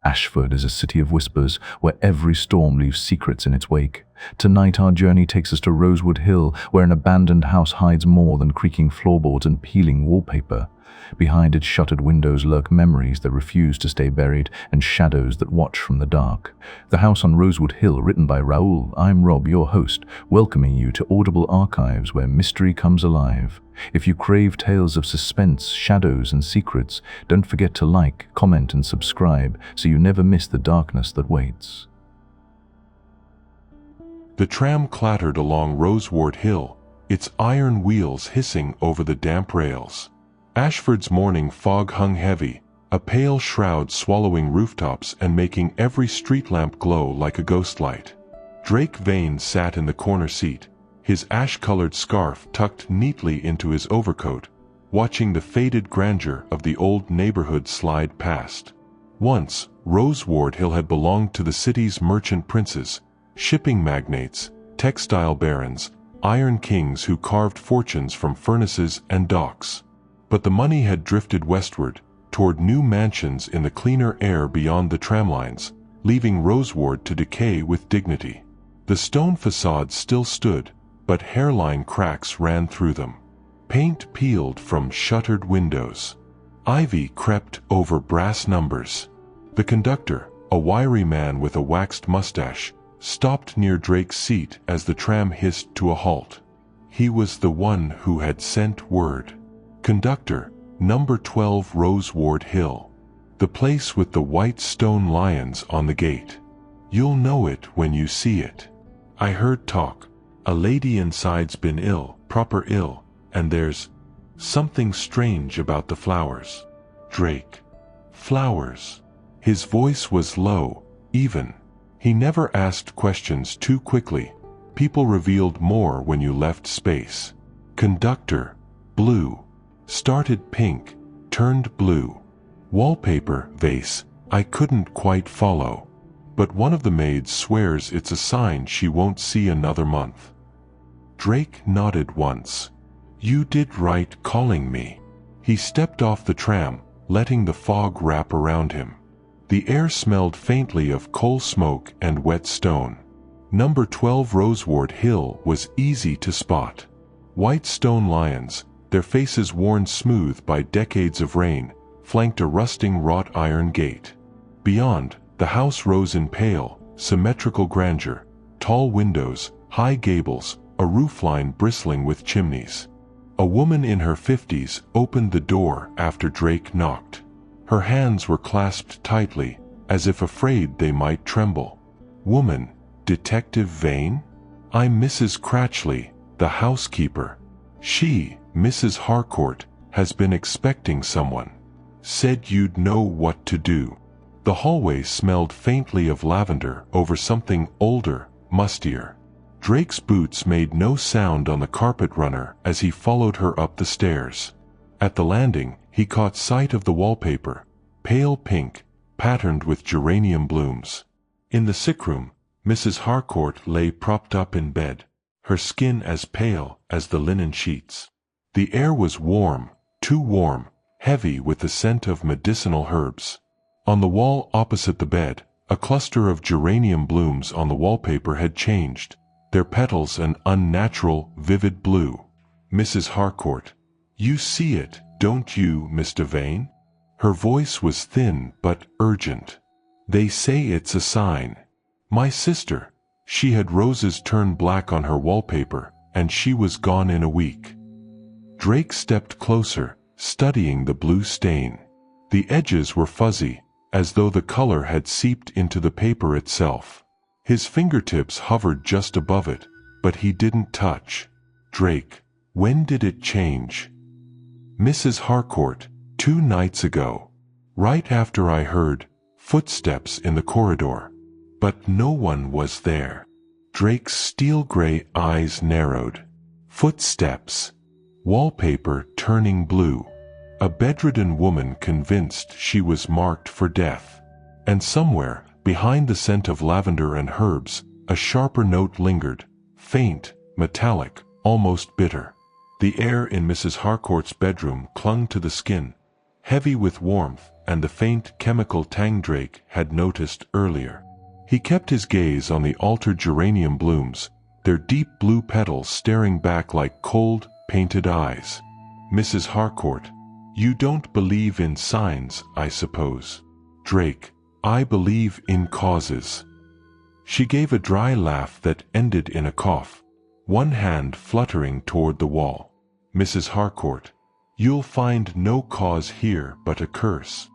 Ashford is a city of whispers where every storm leaves secrets in its wake. Tonight our journey takes us to Roseward Hill, where an abandoned house hides more than creaking floorboards and peeling wallpaper. Behind its shuttered windows lurk memories that refuse to stay buried and shadows that watch from the dark. The House on Roseward Hill, written by Raul. I'm Rob, your host, welcoming you to Audible archives where mystery comes alive. If you crave tales of suspense, shadows, and secrets, don't forget to like, comment, and subscribe so you never miss the darkness that waits. The tram clattered along Roseward Hill, its iron wheels hissing over the damp rails. Ashford's morning fog hung heavy, a pale shroud swallowing rooftops and making every street lamp glow like a ghost light. Drake Vane sat in the corner seat, his ash-colored scarf tucked neatly into his overcoat, watching the faded grandeur of the old neighborhood slide past. Once, Roseward Hill had belonged to the city's merchant princes, shipping magnates, textile barons, iron kings who carved fortunes from furnaces and docks. But the money had drifted westward, toward new mansions in the cleaner air beyond the tramlines, leaving Roseward to decay with dignity. The stone facades still stood, but hairline cracks ran through them. Paint peeled from shuttered windows. Ivy crept over brass numbers. The conductor, a wiry man with a waxed mustache, stopped near Drake's seat as the tram hissed to a halt. He was the one who had sent word. "Conductor, number 12 Roseward Hill. The place with the white stone lions on the gate. You'll know it when you see it. I heard talk. A lady inside's been ill, proper ill, and there's something strange about the flowers." Drake. Flowers. His voice was low, even. He never asked questions too quickly. People revealed more when you left space. "Conductor, blue. Started pink, turned blue. Wallpaper, vase, I couldn't quite follow. But one of the maids swears it's a sign she won't see another month." Drake nodded once. "You did right calling me." He stepped off the tram, letting the fog wrap around him. The air smelled faintly of coal smoke and wet stone. Number 12 Roseward Hill was easy to spot. White stone lions, their faces worn smooth by decades of rain, flanked a rusting wrought iron gate. Beyond, the house rose in pale, symmetrical grandeur, tall windows, high gables, a roofline bristling with chimneys. A woman in her 50s opened the door after Drake knocked. Her hands were clasped tightly, as if afraid they might tremble. "Woman, Detective Vane? I'm Mrs. Cratchley, the housekeeper. She, Mrs. Harcourt, has been expecting someone. Said you'd know what to do." The hallway smelled faintly of lavender over something older, mustier. Drake's boots made no sound on the carpet runner as he followed her up the stairs. At the landing, he caught sight of the wallpaper, pale pink, patterned with geranium blooms. In the sickroom, Mrs. Harcourt lay propped up in bed, her skin as pale as the linen sheets. The air was warm, too warm, heavy with the scent of medicinal herbs. On the wall opposite the bed, a cluster of geranium blooms on the wallpaper had changed, their petals an unnatural, vivid blue. "Mrs. Harcourt, you see it, don't you, Mr. Vane?" Her voice was thin but urgent. "They say it's a sign. My sister, she had roses turn black on her wallpaper, and she was gone in a week." Drake stepped closer, studying the blue stain. The edges were fuzzy, as though the color had seeped into the paper itself. His fingertips hovered just above it, but he didn't touch. "Drake, when did it change?" "Mrs. Harcourt, 2 nights ago. Right after I heard footsteps in the corridor. But no one was there." Drake's steel-gray eyes narrowed. Footsteps. Wallpaper turning blue. A bedridden woman convinced she was marked for death. And somewhere, behind the scent of lavender and herbs, a sharper note lingered, faint, metallic, almost bitter. The air in Mrs. Harcourt's bedroom clung to the skin, heavy with warmth, and the faint chemical tang Drake had noticed earlier. He kept his gaze on the altered geranium blooms, their deep blue petals staring back like cold, painted eyes. "Mrs. Harcourt, you don't believe in signs, I suppose." "Drake, I believe in causes." She gave a dry laugh that ended in a cough, one hand fluttering toward the wall. "Mrs. Harcourt, you'll find no cause here but a curse.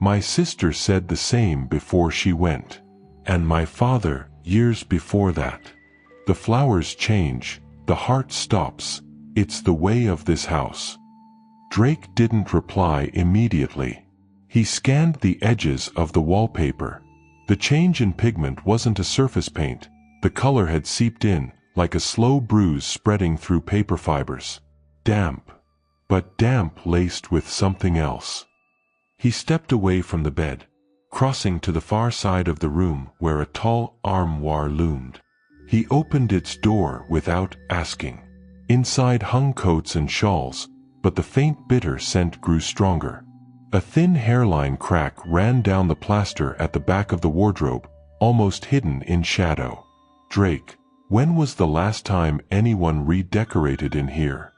My sister said the same before she went. And my father, years before that. The flowers change, the heart stops. It's the way of this house." Drake didn't reply immediately. He scanned the edges of the wallpaper. The change in pigment wasn't a surface paint. The color had seeped in, like a slow bruise spreading through paper fibers. Damp. But damp laced with something else. He stepped away from the bed, crossing to the far side of the room where a tall armoire loomed. He opened its door without asking. Inside hung coats and shawls, but the faint bitter scent grew stronger. A thin hairline crack ran down the plaster at the back of the wardrobe, almost hidden in shadow. "Drake, when was the last time anyone redecorated in here?"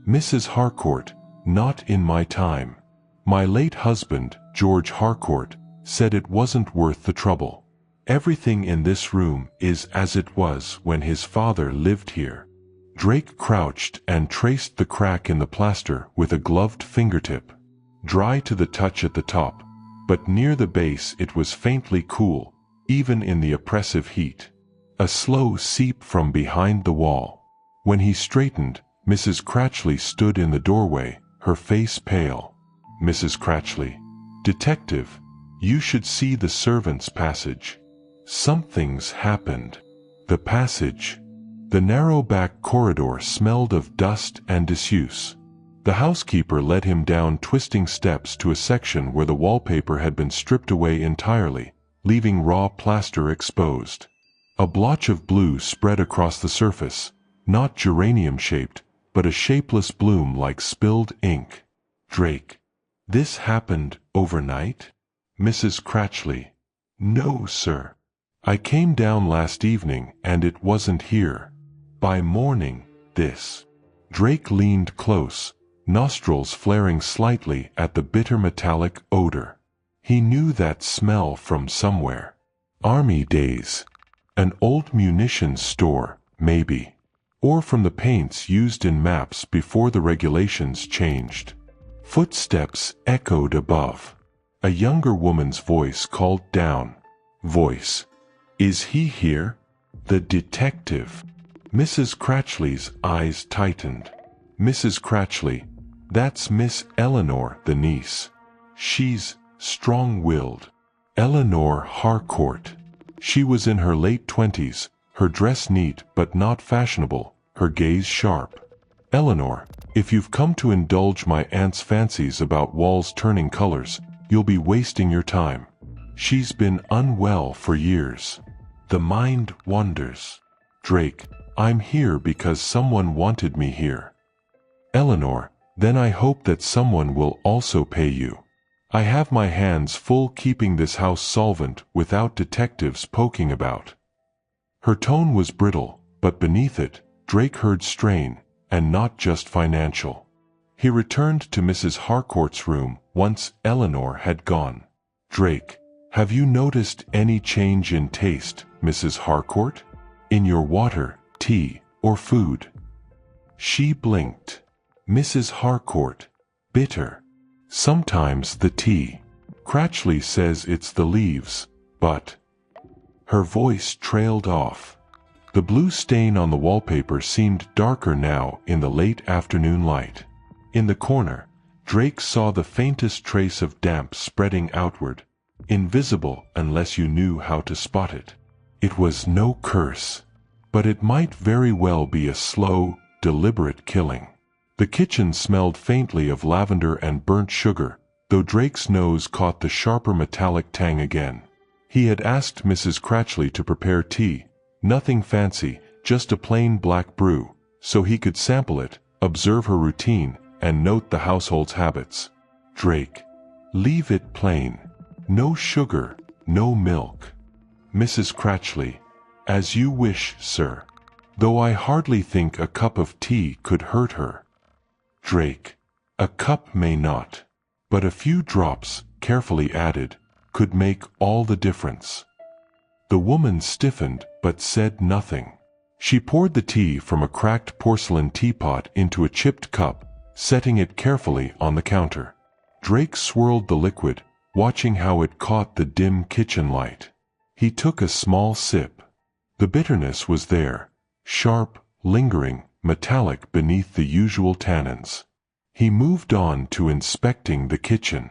"Mrs. Harcourt, not in my time. My late husband, George Harcourt, said it wasn't worth the trouble. Everything in this room is as it was when his father lived here." Drake crouched and traced the crack in the plaster with a gloved fingertip. Dry to the touch at the top, but near the base it was faintly cool, even in the oppressive heat. A slow seep from behind the wall. When he straightened, Mrs. Cratchley stood in the doorway, her face pale. "Mrs. Cratchley, detective, you should see the servants' passage. Something's happened." The passage. The narrow back corridor smelled of dust and disuse. The housekeeper led him down twisting steps to a section where the wallpaper had been stripped away entirely, leaving raw plaster exposed. A blotch of blue spread across the surface, not geranium-shaped, but a shapeless bloom like spilled ink. "Drake, this happened overnight?" "Mrs. Cratchley, no, sir. I came down last evening and it wasn't here. By morning, this." Drake leaned close, nostrils flaring slightly at the bitter metallic odor. He knew that smell from somewhere. Army days. An old munitions store, maybe. Or from the paints used in maps before the regulations changed. Footsteps echoed above. A younger woman's voice called down. Voice. "Is he here?" "The detective." Mrs. Cratchley's eyes tightened. "Mrs. Cratchley, that's Miss Eleanor, the niece. She's strong-willed." Eleanor Harcourt. She was in her late 20s, her dress neat but not fashionable, her gaze sharp. "Eleanor, if you've come to indulge my aunt's fancies about walls turning colors, you'll be wasting your time. She's been unwell for years. The mind wanders." "Drake, I'm here because someone wanted me here." "Eleanor, then I hope that someone will also pay you. I have my hands full keeping this house solvent without detectives poking about." Her tone was brittle, but beneath it, Drake heard strain, and not just financial. He returned to Mrs. Harcourt's room once Eleanor had gone. "Drake, have you noticed any change in taste, Mrs. Harcourt? In your water, tea, or food?" She blinked. "Mrs. Harcourt, bitter. Sometimes the tea. Cratchley says it's the leaves, but..." Her voice trailed off. The blue stain on the wallpaper seemed darker now in the late afternoon light. In the corner, Drake saw the faintest trace of damp spreading outward, invisible unless you knew how to spot it. It was no curse, but it might very well be a slow, deliberate killing. The kitchen smelled faintly of lavender and burnt sugar, though Drake's nose caught the sharper metallic tang again. He had asked Mrs. Cratchley to prepare tea, nothing fancy, just a plain black brew, so he could sample it, observe her routine, and note the household's habits. "Drake, Leave it plain. No sugar, no milk. Mrs. Cratchley, as you wish, sir. Though I hardly think a cup of tea could hurt her. Drake, a cup may not, but a few drops, carefully added, could make all the difference. The woman stiffened but said nothing. She poured the tea from a cracked porcelain teapot into a chipped cup, setting it carefully on the counter. Drake swirled the liquid, watching how it caught the dim kitchen light. He took a small sip. The bitterness was there, sharp, lingering, metallic beneath the usual tannins. He moved on to inspecting the kitchen.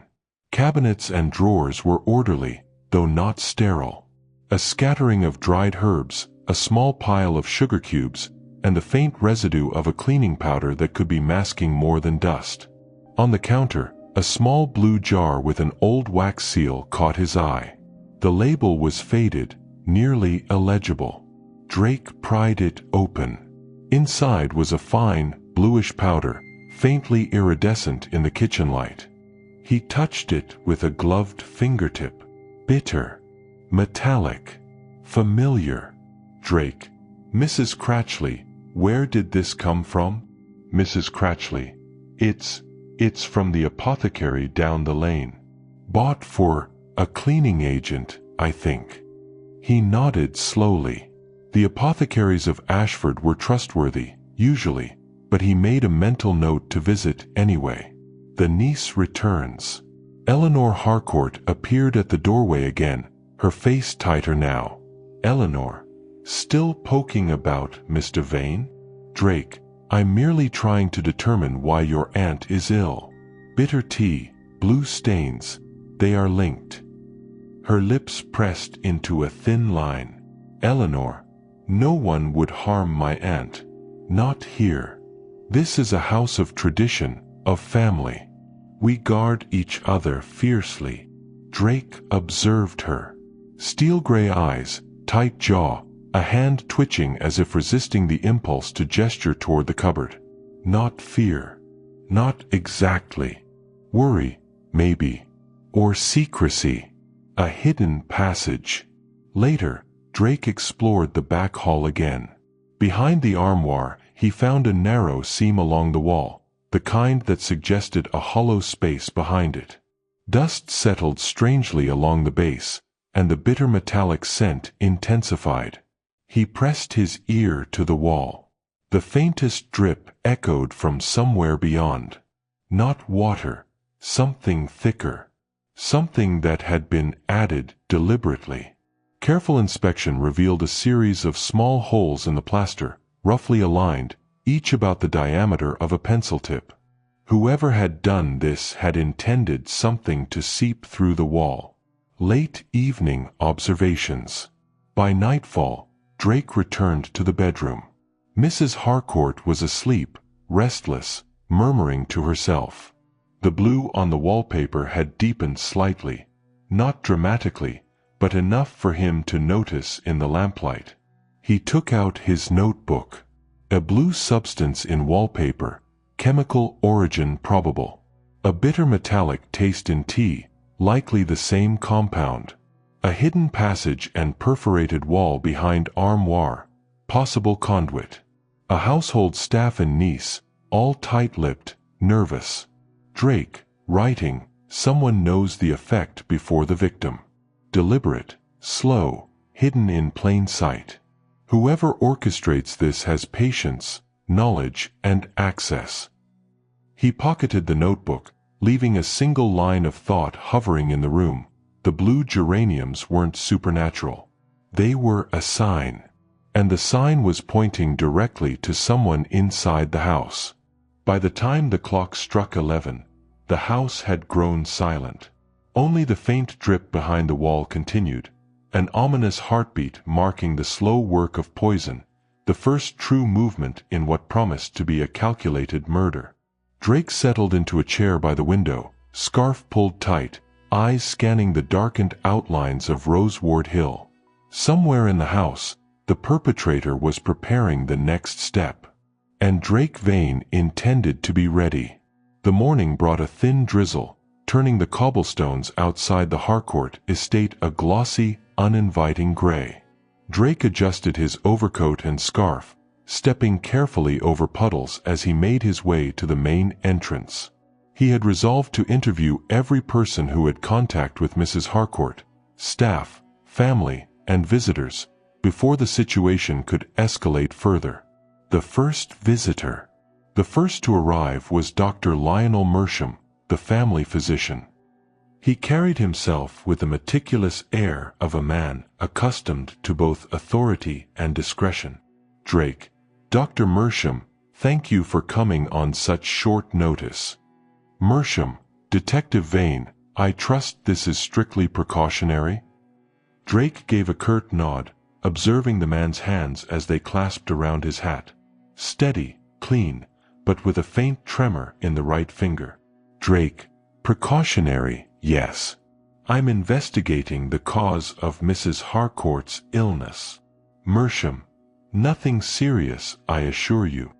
Cabinets and drawers were orderly, though not sterile. A scattering of dried herbs, a small pile of sugar cubes, and the faint residue of a cleaning powder that could be masking more than dust. On the counter, a small blue jar with an old wax seal caught his eye. The label was faded, nearly illegible. Drake pried it open. Inside was a fine, bluish powder, faintly iridescent in the kitchen light. He touched it with a gloved fingertip. Bitter, metallic, familiar. Drake, Mrs. Cratchley, where did this come from? Mrs. Cratchley, it's from the apothecary down the lane. Bought for a cleaning agent, I think. He nodded slowly. The apothecaries of Ashford were trustworthy, usually, but he made a mental note to visit anyway. The niece returns. Eleanor Harcourt appeared at the doorway again, her face tighter now. Eleanor, still poking about, Mr. Vane? Drake, I'm merely trying to determine why your aunt is ill. Bitter tea, blue stains, they are linked. Her lips pressed into a thin line. Eleanor, no one would harm my aunt. Not here. This is a house of tradition, of family. We guard each other fiercely. Drake observed her. Steel-gray eyes, tight jaw, a hand twitching as if resisting the impulse to gesture toward the cupboard. Not fear. Not exactly. Worry, maybe. Or secrecy. A hidden passage. Later, Drake explored the back hall again. Behind the armoire, he found a narrow seam along the wall, the kind that suggested a hollow space behind it. Dust settled strangely along the base, and the bitter metallic scent intensified. He pressed his ear to the wall. The faintest drip echoed from somewhere beyond. Not water, something thicker. Something that had been added deliberately. Careful inspection revealed a series of small holes in the plaster, roughly aligned, each about the diameter of a pencil tip. Whoever had done this had intended something to seep through the wall. Late evening observations. By nightfall, Drake returned to the bedroom. Mrs. Harcourt was asleep, restless, murmuring to herself. The blue on the wallpaper had deepened slightly, not dramatically, but enough for him to notice in the lamplight. He took out his notebook. A blue substance in wallpaper, chemical origin probable. A bitter metallic taste in tea, likely the same compound. A hidden passage and perforated wall behind armoire, possible conduit. A household staff and niece, all tight-lipped, nervous. Drake, writing, someone knows the effect before the victim. Deliberate, slow, hidden in plain sight. Whoever orchestrates this has patience, knowledge, and access. He pocketed the notebook, leaving a single line of thought hovering in the room. The blue geraniums weren't supernatural. They were a sign. And the sign was pointing directly to someone inside the house. By the time the clock struck 11, the house had grown silent. Only the faint drip behind the wall continued, an ominous heartbeat marking the slow work of poison, the first true movement in what promised to be a calculated murder. Drake settled into a chair by the window, scarf pulled tight, eyes scanning the darkened outlines of Roseward Hill. Somewhere in the house, the perpetrator was preparing the next step. And Drake Vane intended to be ready. The morning brought a thin drizzle, turning the cobblestones outside the Harcourt estate a glossy, uninviting gray. Drake adjusted his overcoat and scarf, stepping carefully over puddles as he made his way to the main entrance. He had resolved to interview every person who had contact with Mrs. Harcourt, staff, family, and visitors, before the situation could escalate further. The first visitor. The first to arrive was Dr. Lionel Mersham, the family physician. He carried himself with the meticulous air of a man accustomed to both authority and discretion. "Drake, Dr. Mersham, thank you for coming on such short notice." "Mersham, Detective Vane, I trust this is strictly precautionary?" Drake gave a curt nod, observing the man's hands as they clasped around his hat. Steady, clean, but with a faint tremor in the right finger. "Drake, precautionary, yes. I'm investigating the cause of Mrs. Harcourt's illness." "Mersham, nothing serious, I assure you.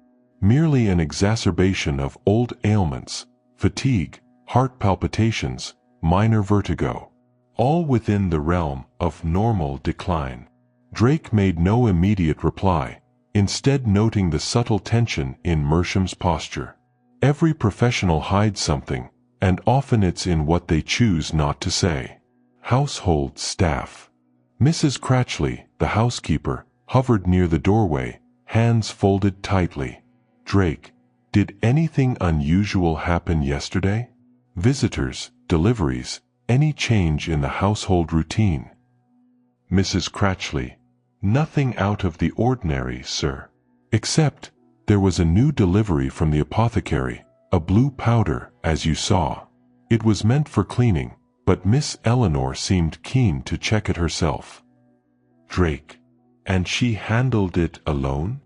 Merely an exacerbation of old ailments, fatigue, heart palpitations, minor vertigo. All within the realm of normal decline." Drake made no immediate reply, instead noting the subtle tension in Mersham's posture. Every professional hides something, and often it's in what they choose not to say. Household staff. Mrs. Cratchley, the housekeeper, hovered near the doorway, hands folded tightly. "Drake, did anything unusual happen yesterday? Visitors, deliveries, any change in the household routine?" Mrs. Cratchley: "Nothing out of the ordinary, sir. Except, there was a new delivery from the apothecary, a blue powder, as you saw. It was meant for cleaning, but Miss Eleanor seemed keen to check it herself." Drake: "And she handled it alone?"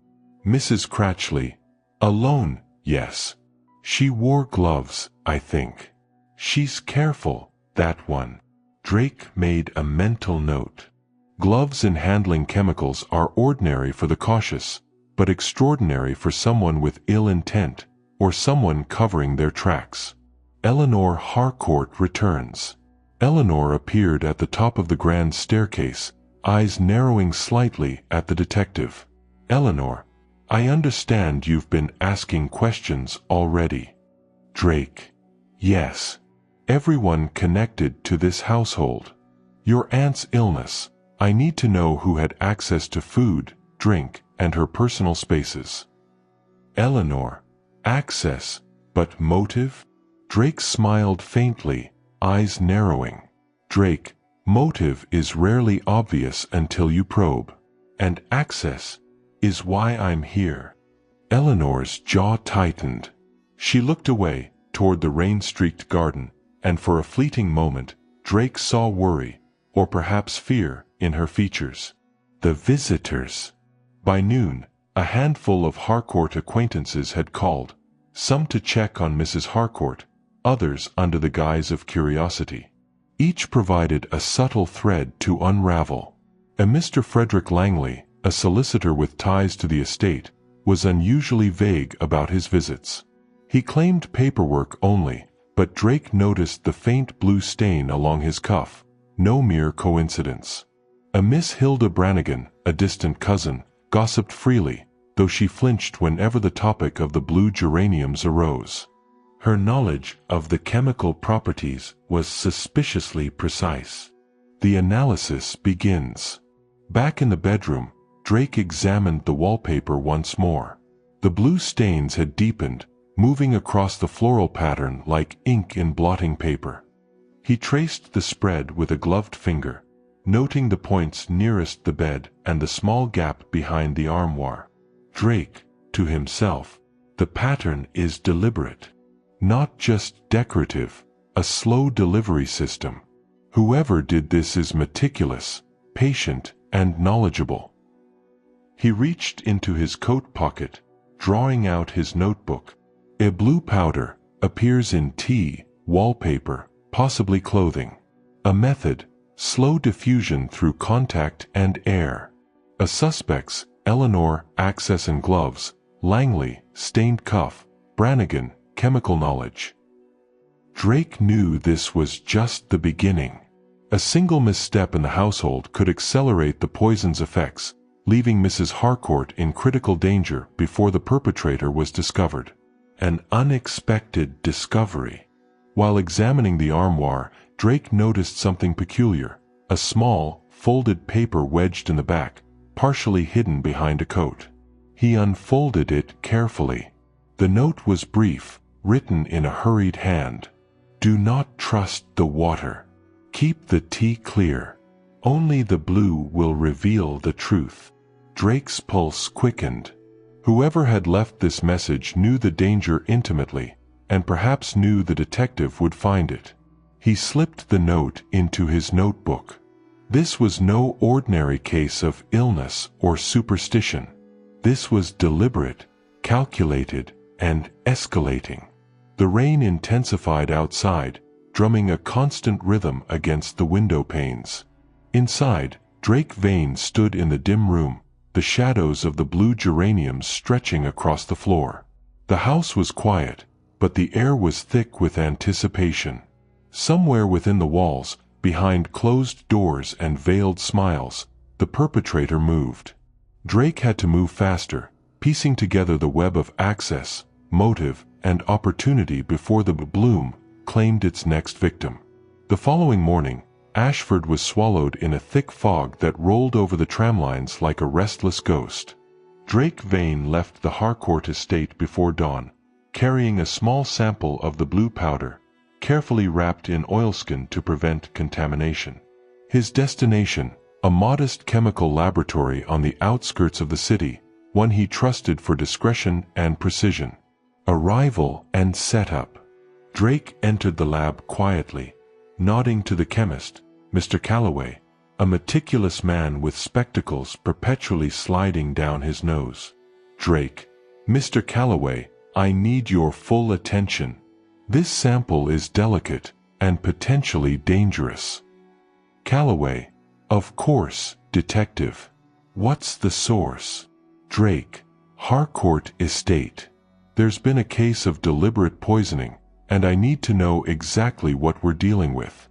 Mrs. Cratchley: "Alone, yes. She wore gloves, I think. She's careful, that one." Drake made a mental note. Gloves in handling chemicals are ordinary for the cautious, but extraordinary for someone with ill intent, or someone covering their tracks. Eleanor Harcourt returns. Eleanor appeared at the top of the grand staircase, eyes narrowing slightly at the detective. "Eleanor, I understand you've been asking questions already." Drake: "Yes. Everyone connected to this household. Your aunt's illness. I need to know who had access to food, drink, and her personal spaces." Eleanor: "Access, but motive?" Drake smiled faintly, eyes narrowing. Drake: "Motive is rarely obvious until you probe. And access is why I'm here." Eleanor's jaw tightened. She looked away, toward the rain-streaked garden, and for a fleeting moment, Drake saw worry, or perhaps fear, in her features. The visitors. By noon, a handful of Harcourt acquaintances had called, some to check on Mrs. Harcourt, others under the guise of curiosity. Each provided a subtle thread to unravel. A Mr. Frederick Langley, a solicitor with ties to the estate, was unusually vague about his visits. He claimed paperwork only, but Drake noticed the faint blue stain along his cuff, no mere coincidence. A Miss Hilda Brannigan, a distant cousin, gossiped freely, though she flinched whenever the topic of the blue geraniums arose. Her knowledge of the chemical properties was suspiciously precise. The analysis begins. Back in the bedroom, Drake examined the wallpaper once more. The blue stains had deepened, moving across the floral pattern like ink in blotting paper. He traced the spread with a gloved finger, noting the points nearest the bed and the small gap behind the armoire. Drake, to himself, the pattern is deliberate. Not just decorative, a slow delivery system. Whoever did this is meticulous, patient, and knowledgeable. He reached into his coat pocket, drawing out his notebook. A blue powder appears in tea, wallpaper, possibly clothing. A method: slow diffusion through contact and air. A suspects: Eleanor, access and gloves; Langley, stained cuff; Brannigan, chemical knowledge. Drake knew this was just the beginning. A single misstep in the household could accelerate the poison's effects, leaving Mrs. Harcourt in critical danger before the perpetrator was discovered. An unexpected discovery. While examining the armoire, Drake noticed something peculiar: a small, folded paper wedged in the back, partially hidden behind a coat. He unfolded it carefully. The note was brief, written in a hurried hand. "Do not trust the water. Keep the tea clear. Only the blue will reveal the truth." Drake's pulse quickened. Whoever had left this message knew the danger intimately, and perhaps knew the detective would find it. He slipped the note into his notebook. This was no ordinary case of illness or superstition. This was deliberate, calculated, and escalating. The rain intensified outside, drumming a constant rhythm against the window panes. Inside, Drake Vane stood in the dim room, the shadows of the blue geraniums stretching across the floor. The house was quiet, but the air was thick with anticipation. Somewhere within the walls, behind closed doors and veiled smiles, the perpetrator moved. Drake had to move faster, piecing together the web of access, motive, and opportunity before the bloom claimed its next victim. The following morning, Ashford was swallowed in a thick fog that rolled over the tramlines like a restless ghost. Drake Vane left the Harcourt estate before dawn, carrying a small sample of the blue powder, carefully wrapped in oilskin to prevent contamination. His destination, a modest chemical laboratory on the outskirts of the city, one he trusted for discretion and precision. Arrival and setup. Drake entered the lab quietly, nodding to the chemist, Mr. Calloway, a meticulous man with spectacles perpetually sliding down his nose. "Drake, Mr. Calloway, I need your full attention. This sample is delicate and potentially dangerous." Calloway: "Of course, detective. What's the source?" Drake: "Harcourt Estate. There's been a case of deliberate poisoning, and I need to know exactly what we're dealing with."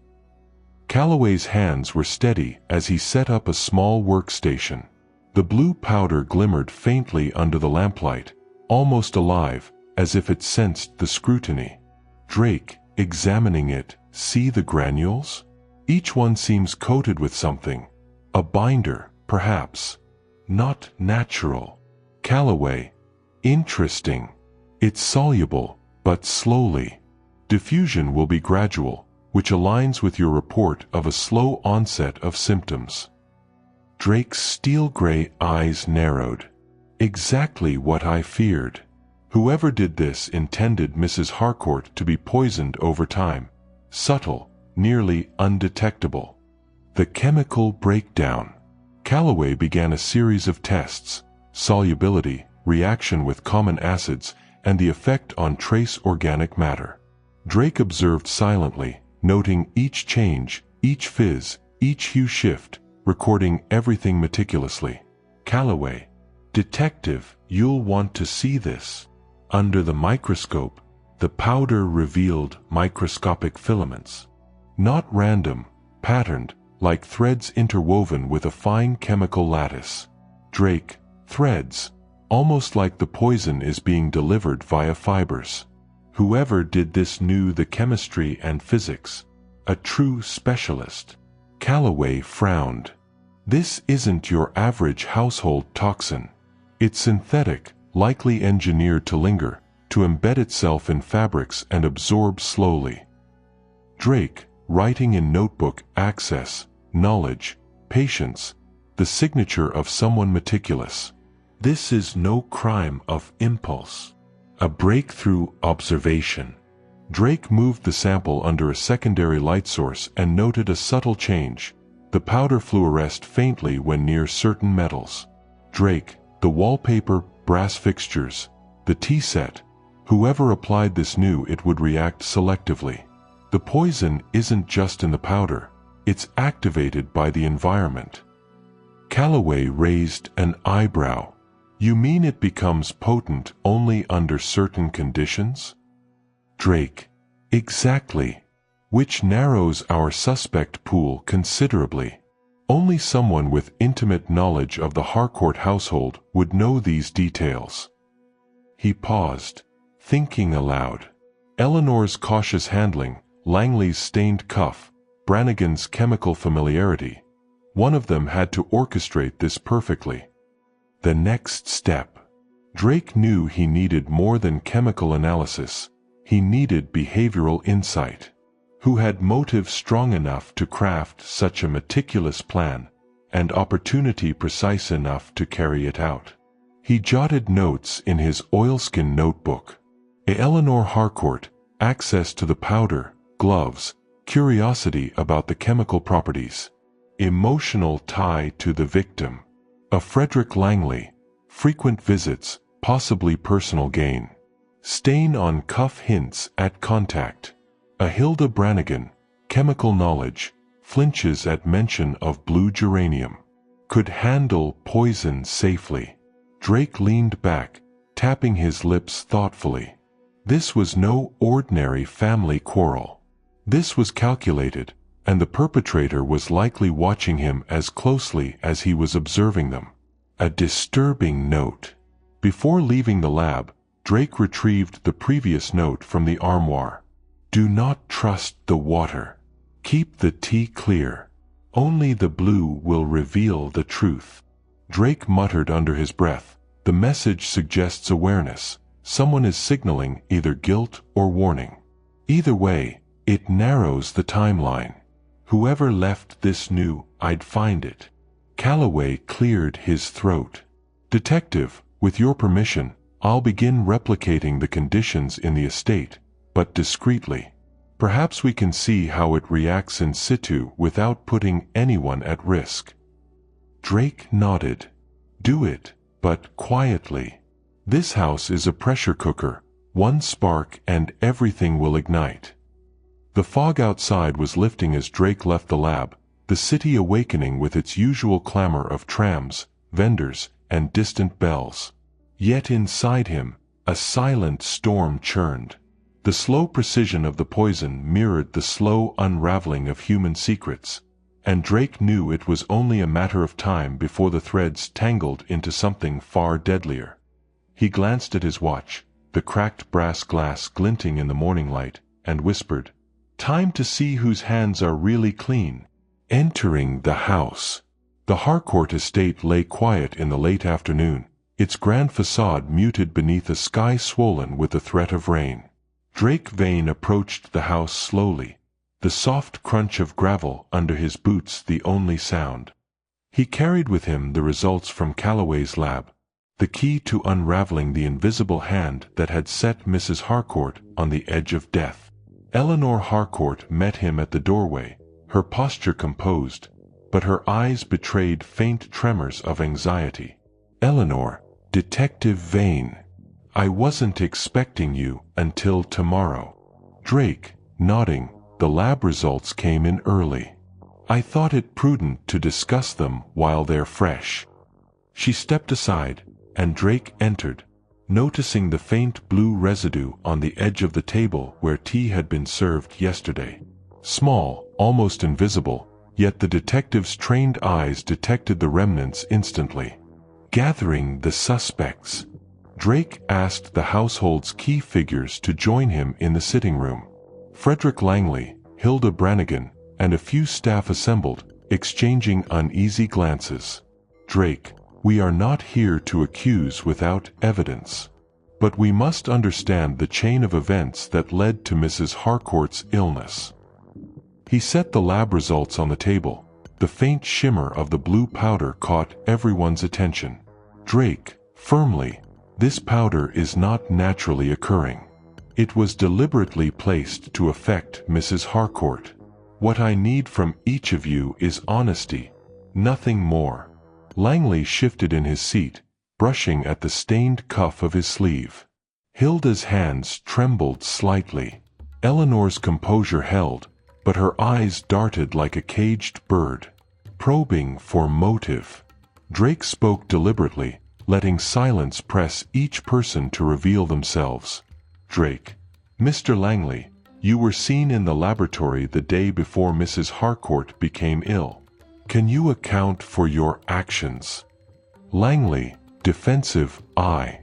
Calloway's hands were steady as he set up a small workstation. The blue powder glimmered faintly under the lamplight, almost alive, as if it sensed the scrutiny. Drake, examining it: "See the granules? Each one seems coated with something. A binder, perhaps. Not natural." Calloway: "Interesting. It's soluble, but slowly. Diffusion will be gradual, which aligns with your report of a slow onset of symptoms." Drake's steel-gray eyes narrowed. "Exactly what I feared. Whoever did this intended Mrs. Harcourt to be poisoned over time, subtle, nearly undetectable." The chemical breakdown. Calloway began a series of tests: solubility, reaction with common acids, and the effect on trace organic matter. Drake observed silently, noting each change, each fizz, each hue shift, recording everything meticulously. Calloway: "Detective, you'll want to see this." Under the microscope, the powder revealed microscopic filaments. Not random, patterned, like threads interwoven with a fine chemical lattice. Drake: "Threads. Almost like the poison is being delivered via fibers." Whoever did this knew the chemistry and physics. A true specialist. Calloway frowned. "This isn't your average household toxin. It's synthetic, likely engineered to linger, to embed itself in fabrics and absorb slowly." Drake, writing in notebook: "Access, knowledge, patience, the signature of someone meticulous. This is no crime of impulse. A breakthrough observation." Drake moved the sample under a secondary light source and noted a subtle change. The powder fluoresced faintly when near certain metals. Drake: "The wallpaper, brass fixtures, the tea set. Whoever applied this knew it would react selectively. The poison isn't just in the powder, it's activated by the environment." Calloway raised an eyebrow. "You mean it becomes potent only under certain conditions?" Drake: Exactly. Which narrows our suspect pool considerably. Only someone with intimate knowledge of the Harcourt household would know these details. He paused, thinking aloud. Eleanor's cautious handling, Langley's stained cuff, Brannigan's chemical familiarity. One of them had to orchestrate this perfectly. The next step. Drake knew he needed more than chemical analysis. He needed behavioral insight. Who had motive strong enough to craft such a meticulous plan, and opportunity precise enough to carry it out? He jotted notes in his oilskin notebook. Eleanor Harcourt, access to the powder, gloves, curiosity about the chemical properties, emotional tie to the victim. A Frederick Langley, frequent visits, possibly personal gain. Stain on cuff hints at contact. A Hilda Brannigan, chemical knowledge, flinches at mention of blue geranium. Could handle poison safely. Drake leaned back, tapping his lips thoughtfully. This was no ordinary family quarrel. This was calculated, and the perpetrator was likely watching him as closely as he was observing them. A disturbing note. Before leaving the lab, Drake retrieved the previous note from the armoire. Do not trust the water. Keep the tea clear. Only the blue will reveal the truth. Drake muttered under his breath. The message suggests awareness. Someone is signaling either guilt or warning. Either way, it narrows the timeline. Whoever left this knew I'd find it. Calloway cleared his throat. Detective, with your permission, I'll begin replicating the conditions in the estate, but discreetly. Perhaps we can see how it reacts in situ without putting anyone at risk. Drake nodded. Do it, but quietly. This house is a pressure cooker. One spark and everything will ignite. The fog outside was lifting as Drake left the lab, the city awakening with its usual clamor of trams, vendors, and distant bells. Yet inside him, a silent storm churned. The slow precision of the poison mirrored the slow unraveling of human secrets, and Drake knew it was only a matter of time before the threads tangled into something far deadlier. He glanced at his watch, the cracked brass glass glinting in the morning light, and whispered, "Time to see whose hands are really clean." Entering the house. The Harcourt estate lay quiet in the late afternoon, its grand facade muted beneath a sky swollen with the threat of rain. Drake Vane approached the house slowly, the soft crunch of gravel under his boots the only sound. He carried with him the results from Calloway's lab, the key to unraveling the invisible hand that had set Mrs. Harcourt on the edge of death. Eleanor Harcourt met him at the doorway, her posture composed, but her eyes betrayed faint tremors of anxiety. "Eleanor, Detective Vane. I wasn't expecting you until tomorrow." Drake, nodding, the lab results came in early. "I thought it prudent to discuss them while they're fresh." She stepped aside, and Drake entered, noticing the faint blue residue on the edge of the table where tea had been served yesterday. Small, almost invisible, yet the detective's trained eyes detected the remnants instantly. Gathering the suspects, Drake asked the household's key figures to join him in the sitting room. Frederick Langley, Hilda Brannigan, and a few staff assembled, exchanging uneasy glances. "Drake, we are not here to accuse without evidence. But we must understand the chain of events that led to Mrs. Harcourt's illness." He set the lab results on the table. The faint shimmer of the blue powder caught everyone's attention. "Drake, firmly, this powder is not naturally occurring. It was deliberately placed to affect Mrs. Harcourt. What I need from each of you is honesty, nothing more." Langley shifted in his seat, brushing at the stained cuff of his sleeve. Hilda's hands trembled slightly. Eleanor's composure held, but her eyes darted like a caged bird, probing for motive. Drake spoke deliberately, letting silence press each person to reveal themselves. "Drake, Mr. Langley, You were seen in the laboratory the day before Mrs. Harcourt became ill. Can you account for your actions? Langley, defensive, I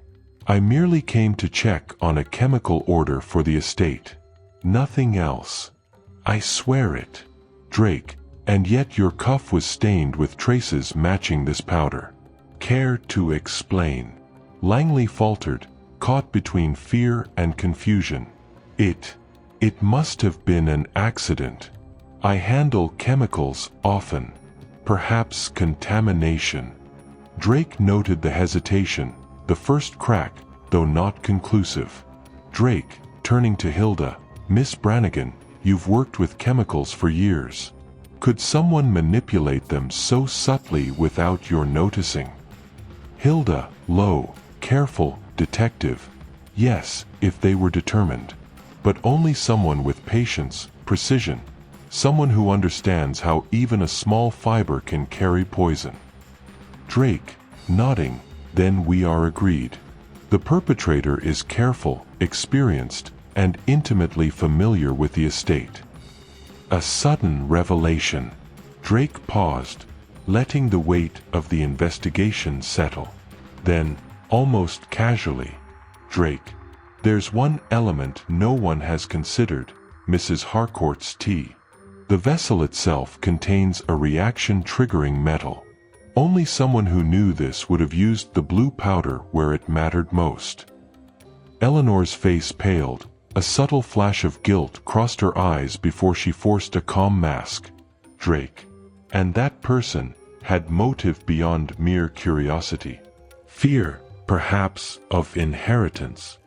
merely came to check on a chemical order for the estate. Nothing else. I swear it. Drake, and yet your cuff was stained with traces matching this powder. Care to explain? Langley faltered, caught between fear and confusion. It must have been an accident. I handle chemicals often. Perhaps contamination. Drake noted the hesitation, the first crack, though not conclusive. Drake, turning to Hilda, Miss Brannigan, you've worked with chemicals for years. Could someone manipulate them so subtly without your noticing? Hilda, low, careful, detective. Yes, if they were determined. But only someone with patience, precision. Someone who understands how even a small fiber can carry poison. Drake, nodding, then we are agreed. The perpetrator is careful, experienced, and intimately familiar with the estate. A sudden revelation. Drake paused, letting the weight of the investigation settle. Then, almost casually, Drake, there's one element no one has considered, Mrs. Harcourt's tea. The vessel itself contains a reaction-triggering metal. Only someone who knew this would have used the blue powder where it mattered most. Eleanor's face paled. A subtle flash of guilt crossed her eyes before she forced a calm mask. Drake. And that person had motive beyond mere curiosity. Fear, perhaps, of inheritance.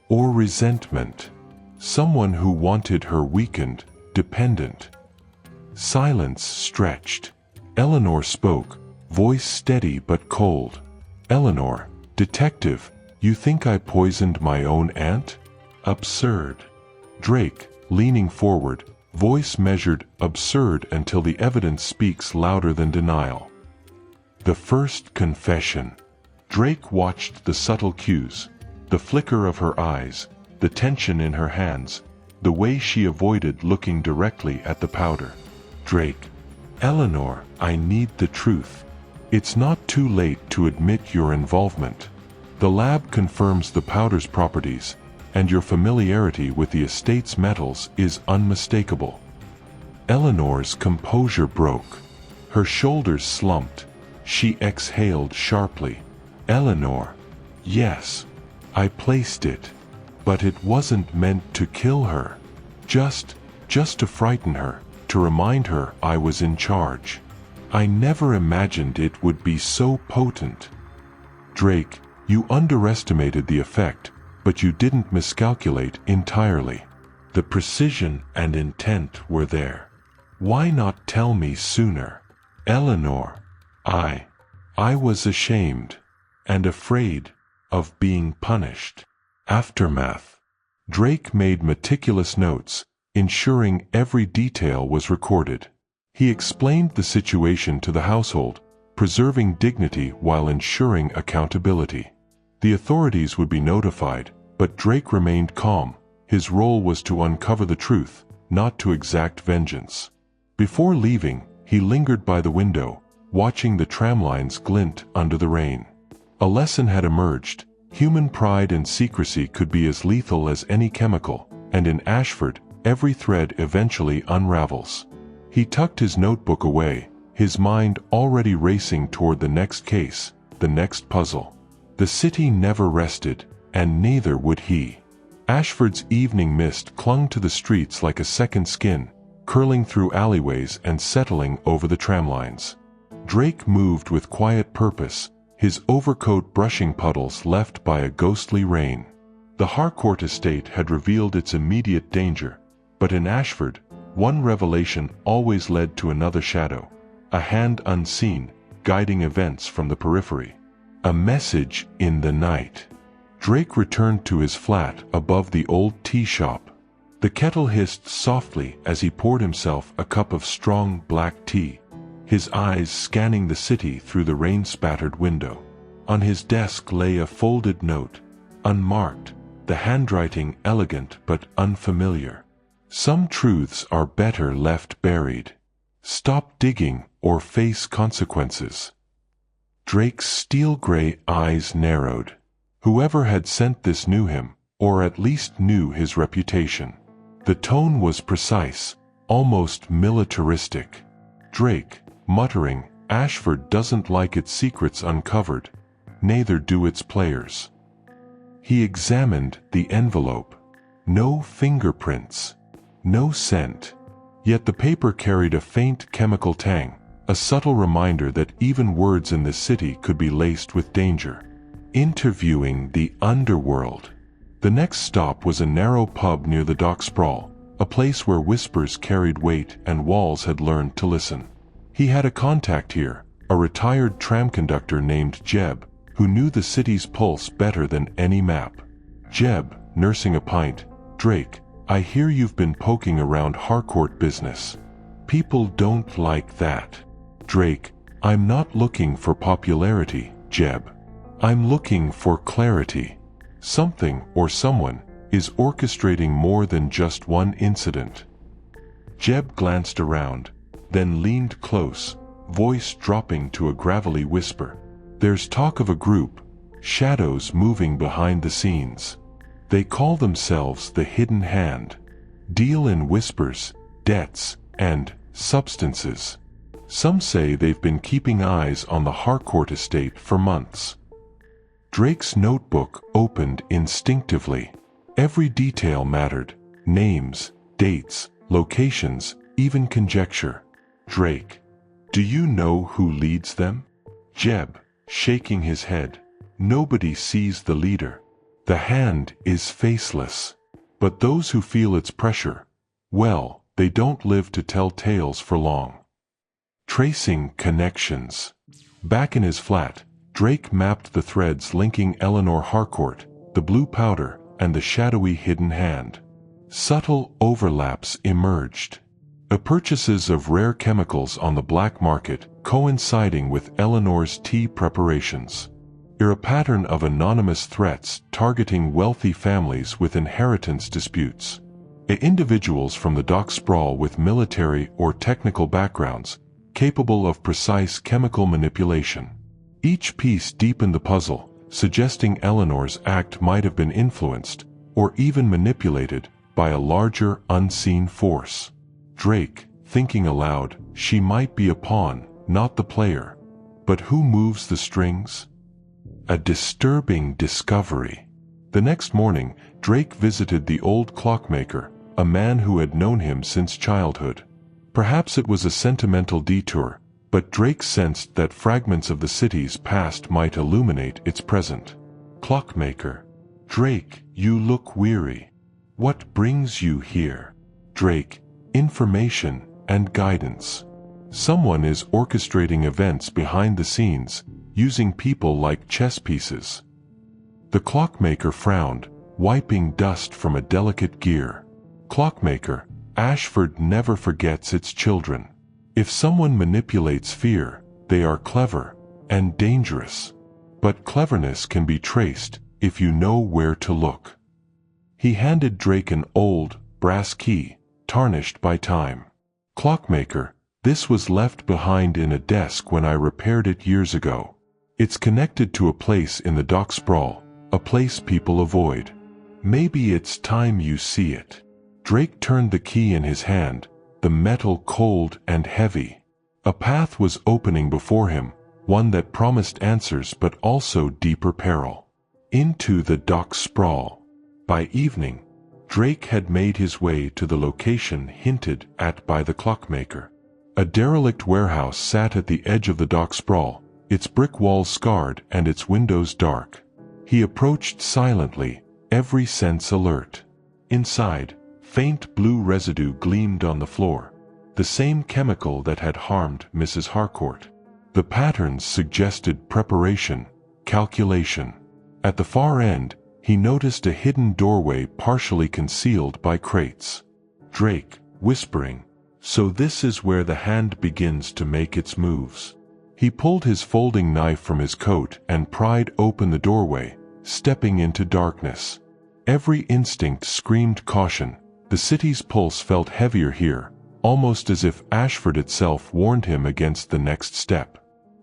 Or resentment. Someone who wanted her weakened, dependent. Silence stretched. Eleanor spoke, voice steady but cold. Eleanor, detective, you think I poisoned my own aunt? Absurd. Drake, leaning forward, voice measured, absurd until the evidence speaks louder than denial. The first confession. Drake watched the subtle cues, the flicker of her eyes, the tension in her hands, the way she avoided looking directly at the powder. Drake. Eleanor, I need the truth. It's not too late to admit your involvement. The lab confirms the powder's properties, and your familiarity with the estate's metals is unmistakable. Eleanor's composure broke. Her shoulders slumped. She exhaled sharply. Eleanor. Yes, I placed it. But it wasn't meant to kill her. Just to frighten her, to remind her I was in charge. I never imagined it would be so potent. Drake, you underestimated the effect, but you didn't miscalculate entirely. The precision and intent were there. Why not tell me sooner? Eleanor, I was ashamed and afraid of being punished. Aftermath. Drake made meticulous notes, ensuring every detail was recorded. He explained the situation to the household, preserving dignity while ensuring accountability. The authorities would be notified, but Drake remained calm. His role was to uncover the truth, not to exact vengeance. Before leaving, he lingered by the window, watching the tramlines glint under the rain. A lesson had emerged. Human pride and secrecy could be as lethal as any chemical, and in Ashford, every thread eventually unravels. He tucked his notebook away, his mind already racing toward the next case, the next puzzle. The city never rested, and neither would he. Ashford's evening mist clung to the streets like a second skin, curling through alleyways and settling over the tramlines. Drake moved with quiet purpose, his overcoat brushing puddles left by a ghostly rain. The Harcourt estate had revealed its immediate danger, but in Ashford, one revelation always led to another shadow, a hand unseen, guiding events from the periphery. A message in the night. Drake returned to his flat above the old tea shop. The kettle hissed softly as he poured himself a cup of strong black tea, his eyes scanning the city through the rain-spattered window. On his desk lay a folded note, unmarked, the handwriting elegant but unfamiliar. Some truths are better left buried. Stop digging or face consequences. Drake's steel-gray eyes narrowed. Whoever had sent this knew him, or at least knew his reputation. The tone was precise, almost militaristic. Drake, muttering, "Ashford doesn't like its secrets uncovered. Neither do its players." He examined the envelope. No fingerprints. No scent. Yet the paper carried a faint chemical tang, a subtle reminder that even words in this city could be laced with danger. Interviewing the underworld. The next stop was a narrow pub near the dock sprawl, a place where whispers carried weight and walls had learned to listen. He had a contact here, a retired tram conductor named Jeb, who knew the city's pulse better than any map. Jeb, nursing a pint, "Drake, I hear you've been poking around Harcourt business. People don't like that." "Drake, I'm not looking for popularity, Jeb. I'm looking for clarity. Something or someone is orchestrating more than just one incident." Jeb glanced around, then leaned close, voice dropping to a gravelly whisper. "There's talk of a group, shadows moving behind the scenes. They call themselves the Hidden Hand. Deal in whispers, debts, and substances. Some say they've been keeping eyes on the Harcourt estate for months." Drake's notebook opened instinctively. Every detail mattered: names, dates, locations, even conjecture. "Drake, do you know who leads them?" Jeb, shaking his head. "Nobody sees the leader. The hand is faceless. But those who feel its pressure, well, they don't live to tell tales for long." Tracing connections. Back in his flat, Drake mapped the threads linking Eleanor Harcourt, the blue powder, and the shadowy Hidden Hand. Subtle overlaps emerged. Purchases of rare chemicals on the black market coinciding with Eleanor's tea preparations. A pattern of anonymous threats targeting wealthy families with inheritance disputes. Individuals from the dock sprawl with military or technical backgrounds, capable of precise chemical manipulation. Each piece deepened the puzzle, suggesting Eleanor's act might have been influenced, or even manipulated, by a larger, unseen force. Drake, thinking aloud, she might be a pawn, not the player. But who moves the strings? A disturbing discovery. The next morning, Drake visited the old clockmaker, a man who had known him since childhood. Perhaps it was a sentimental detour, but Drake sensed that fragments of the city's past might illuminate its present. "Clockmaker. Drake, you look weary. What brings you here?" "Drake, information and guidance. Someone is orchestrating events behind the scenes, using people like chess pieces." The clockmaker frowned, wiping dust from a delicate gear. "Clockmaker, Ashford never forgets its children. If someone manipulates fear, they are clever and dangerous. But cleverness can be traced if you know where to look." He handed Drake an old, brass key, tarnished by time. "Clockmaker, this was left behind in a desk when I repaired it years ago. It's connected to a place in the dock sprawl, a place people avoid. Maybe it's time you see it." Drake turned the key in his hand, the metal cold and heavy. A path was opening before him, one that promised answers but also deeper peril. Into the dock sprawl. By evening, Drake had made his way to the location hinted at by the clockmaker. A derelict warehouse sat at the edge of the dock sprawl, its brick walls scarred and its windows dark. He approached silently, every sense alert. Inside, faint blue residue gleamed on the floor, the same chemical that had harmed Mrs. Harcourt. The patterns suggested preparation, calculation. At the far end, he noticed a hidden doorway partially concealed by crates. Drake, whispering, "So this is where the hand begins to make its moves." He pulled his folding knife from his coat and pried open the doorway, stepping into darkness. Every instinct screamed caution, The city's pulse felt heavier here, almost as if Ashford itself warned him against the next step.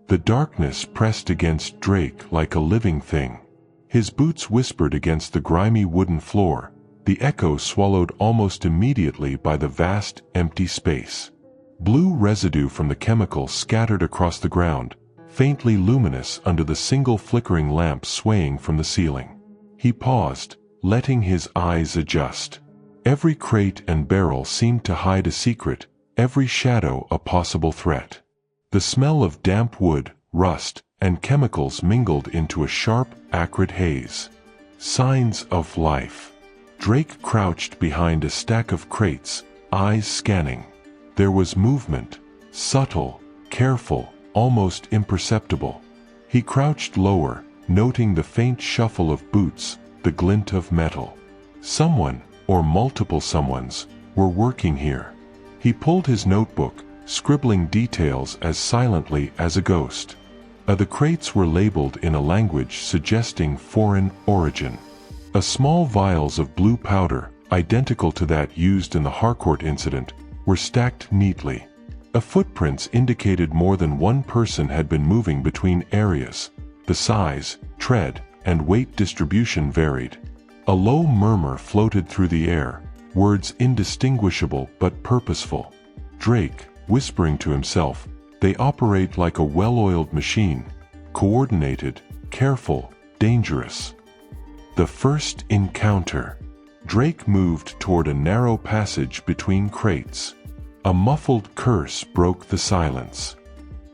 The darkness pressed against Drake like a living thing. His boots whispered against the grimy wooden floor, the echo swallowed almost immediately by the vast, empty space. Blue residue from the chemical scattered across the ground, faintly luminous under the single flickering lamp swaying from the ceiling. He paused, letting his eyes adjust. Every crate and barrel seemed to hide a secret, every shadow a possible threat. The smell of damp wood, rust, and chemicals mingled into a sharp, acrid haze. Signs of life. Drake crouched behind a stack of crates, eyes scanning. There was movement, subtle, careful, almost imperceptible. He crouched lower, noting the faint shuffle of boots, the glint of metal. Someone, or multiple someones, were working here. He pulled his notebook, scribbling details as silently as a ghost. The crates were labeled in a language suggesting foreign origin. Small vials of blue powder, identical to that used in the Harcourt incident, were stacked neatly. Footprints indicated more than one person had been moving between areas. The size, tread, and weight distribution varied. A low murmur floated through the air, words indistinguishable but purposeful. Drake, whispering to himself, they operate like a well-oiled machine, coordinated, careful, dangerous. The first encounter. Drake moved toward a narrow passage between crates. A muffled curse broke the silence.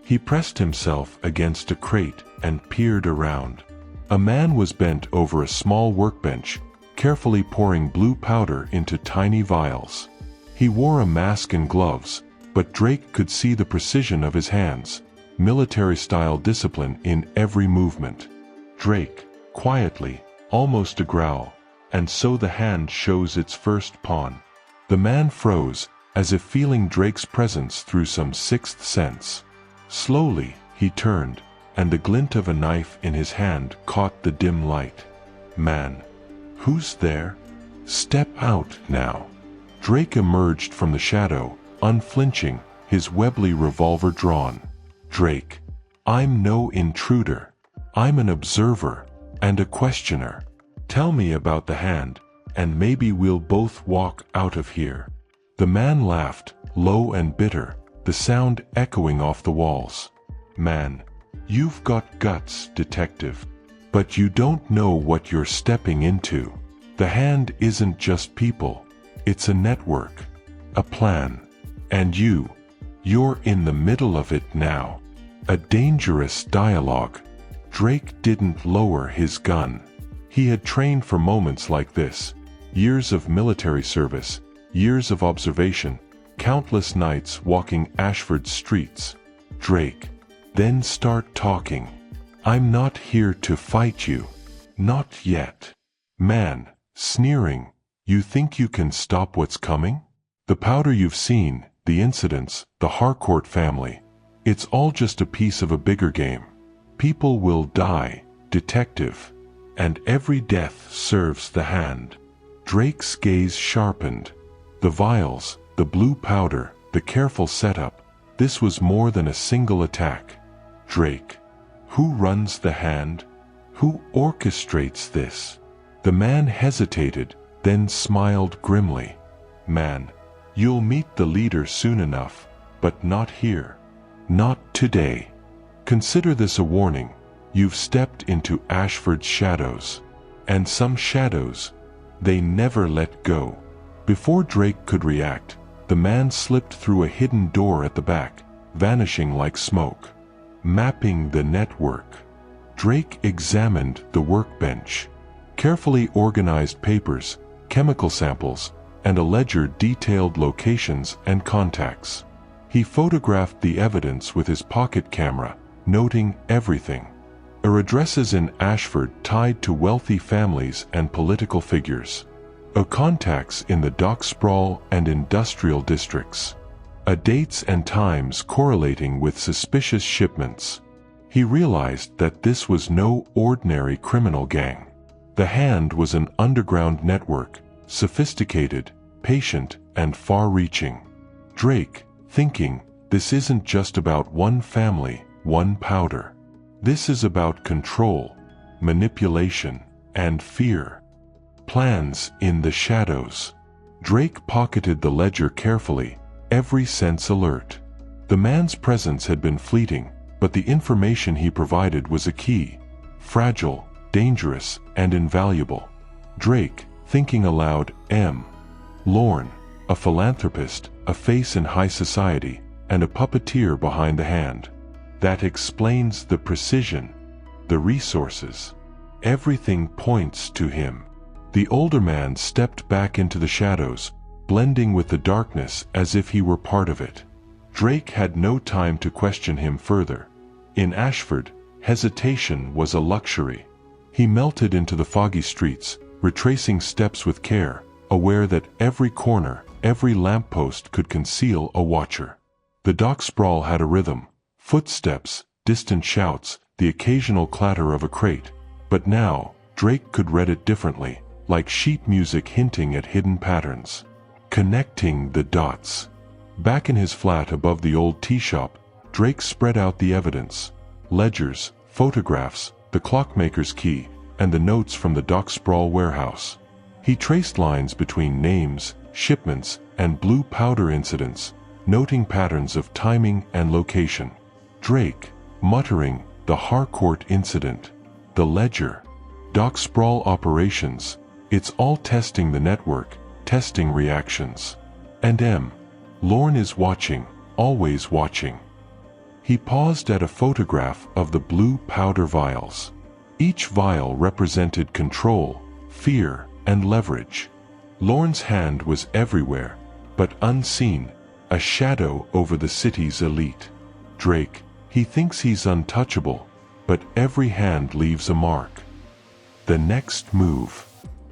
He pressed himself against a crate and peered around. A man was bent over a small workbench, carefully pouring blue powder into tiny vials. He wore a mask and gloves, but Drake could see the precision of his hands, military-style discipline in every movement. Drake, quietly, almost a growl, and so the hand shows its first pawn. The man froze, as if feeling Drake's presence through some sixth sense. Slowly, he turned, and the glint of a knife in his hand caught the dim light. Man. Who's there? Step out now. Drake emerged from the shadow, unflinching, his Webley revolver drawn. Drake. I'm no intruder. I'm an observer, and a questioner. Tell me about the hand, and maybe we'll both walk out of here. The man laughed, low and bitter, the sound echoing off the walls. Man. You've got guts, detective. But you don't know what you're stepping into. The hand isn't just people. It's a network. A plan. And you're in the middle of it now. A dangerous dialogue. Drake didn't lower his gun. He had trained for moments like this. Years of military service, years of observation, countless nights walking Ashford's streets. Drake. Then start talking. I'm not here to fight you. Not yet. Man, sneering, you think you can stop what's coming? The powder you've seen, the incidents, the Harcourt family. It's all just a piece of a bigger game. People will die, detective. And every death serves the hand. Drake's gaze sharpened. The vials, the blue powder, the careful setup. This was more than a single attack. Drake. Who runs the hand? Who orchestrates this? The man hesitated, then smiled grimly. Man. You'll meet the leader soon enough, but not here. Not today. Consider this a warning. You've stepped into Ashford's shadows. And some shadows, they never let go. Before Drake could react, the man slipped through a hidden door at the back, vanishing like smoke. Mapping the network. Drake examined the workbench. Carefully organized papers, chemical samples, and a ledger detailed locations and contacts. He photographed the evidence with his pocket camera, noting everything. Addresses in Ashford tied to wealthy families and political figures. Contacts in the dock sprawl and industrial districts. Dates and times correlating with suspicious shipments. He realized that this was no ordinary criminal gang. The Hand was an underground network, sophisticated, patient and far-reaching. Drake, thinking, this isn't just about one family, one powder. This is about control, manipulation, and fear. Plans in the shadows. Drake pocketed the ledger carefully, every sense alert. The man's presence had been fleeting, but the information he provided was a key. Fragile, dangerous, and invaluable. Drake, thinking aloud, Lorne, a philanthropist, a face in high society, and a puppeteer behind the hand. That explains the precision, the resources. Everything points to him. The older man stepped back into the shadows, blending with the darkness as if he were part of it. Drake had no time to question him further. In Ashford, hesitation was a luxury. He melted into the foggy streets, retracing steps with care, aware that every corner, every lamppost could conceal a watcher. The dock sprawl had a rhythm, footsteps, distant shouts, the occasional clatter of a crate. But now, Drake could read it differently, like sheet music hinting at hidden patterns. Connecting the dots. Back in his flat above the old tea shop, Drake spread out the evidence. Ledgers, photographs, the clockmaker's key, and the notes from the dock sprawl warehouse. He traced lines between names, shipments, and blue powder incidents, noting patterns of timing and location. Drake, muttering, the Harcourt incident, the ledger, dock sprawl operations, it's all testing the network, testing reactions. And Lorne is watching, always watching. He paused at a photograph of the blue powder vials. Each vial represented control, fear, and leverage. Lorne's hand was everywhere, but unseen, a shadow over the city's elite. Drake, he thinks he's untouchable, but every hand leaves a mark. The next move.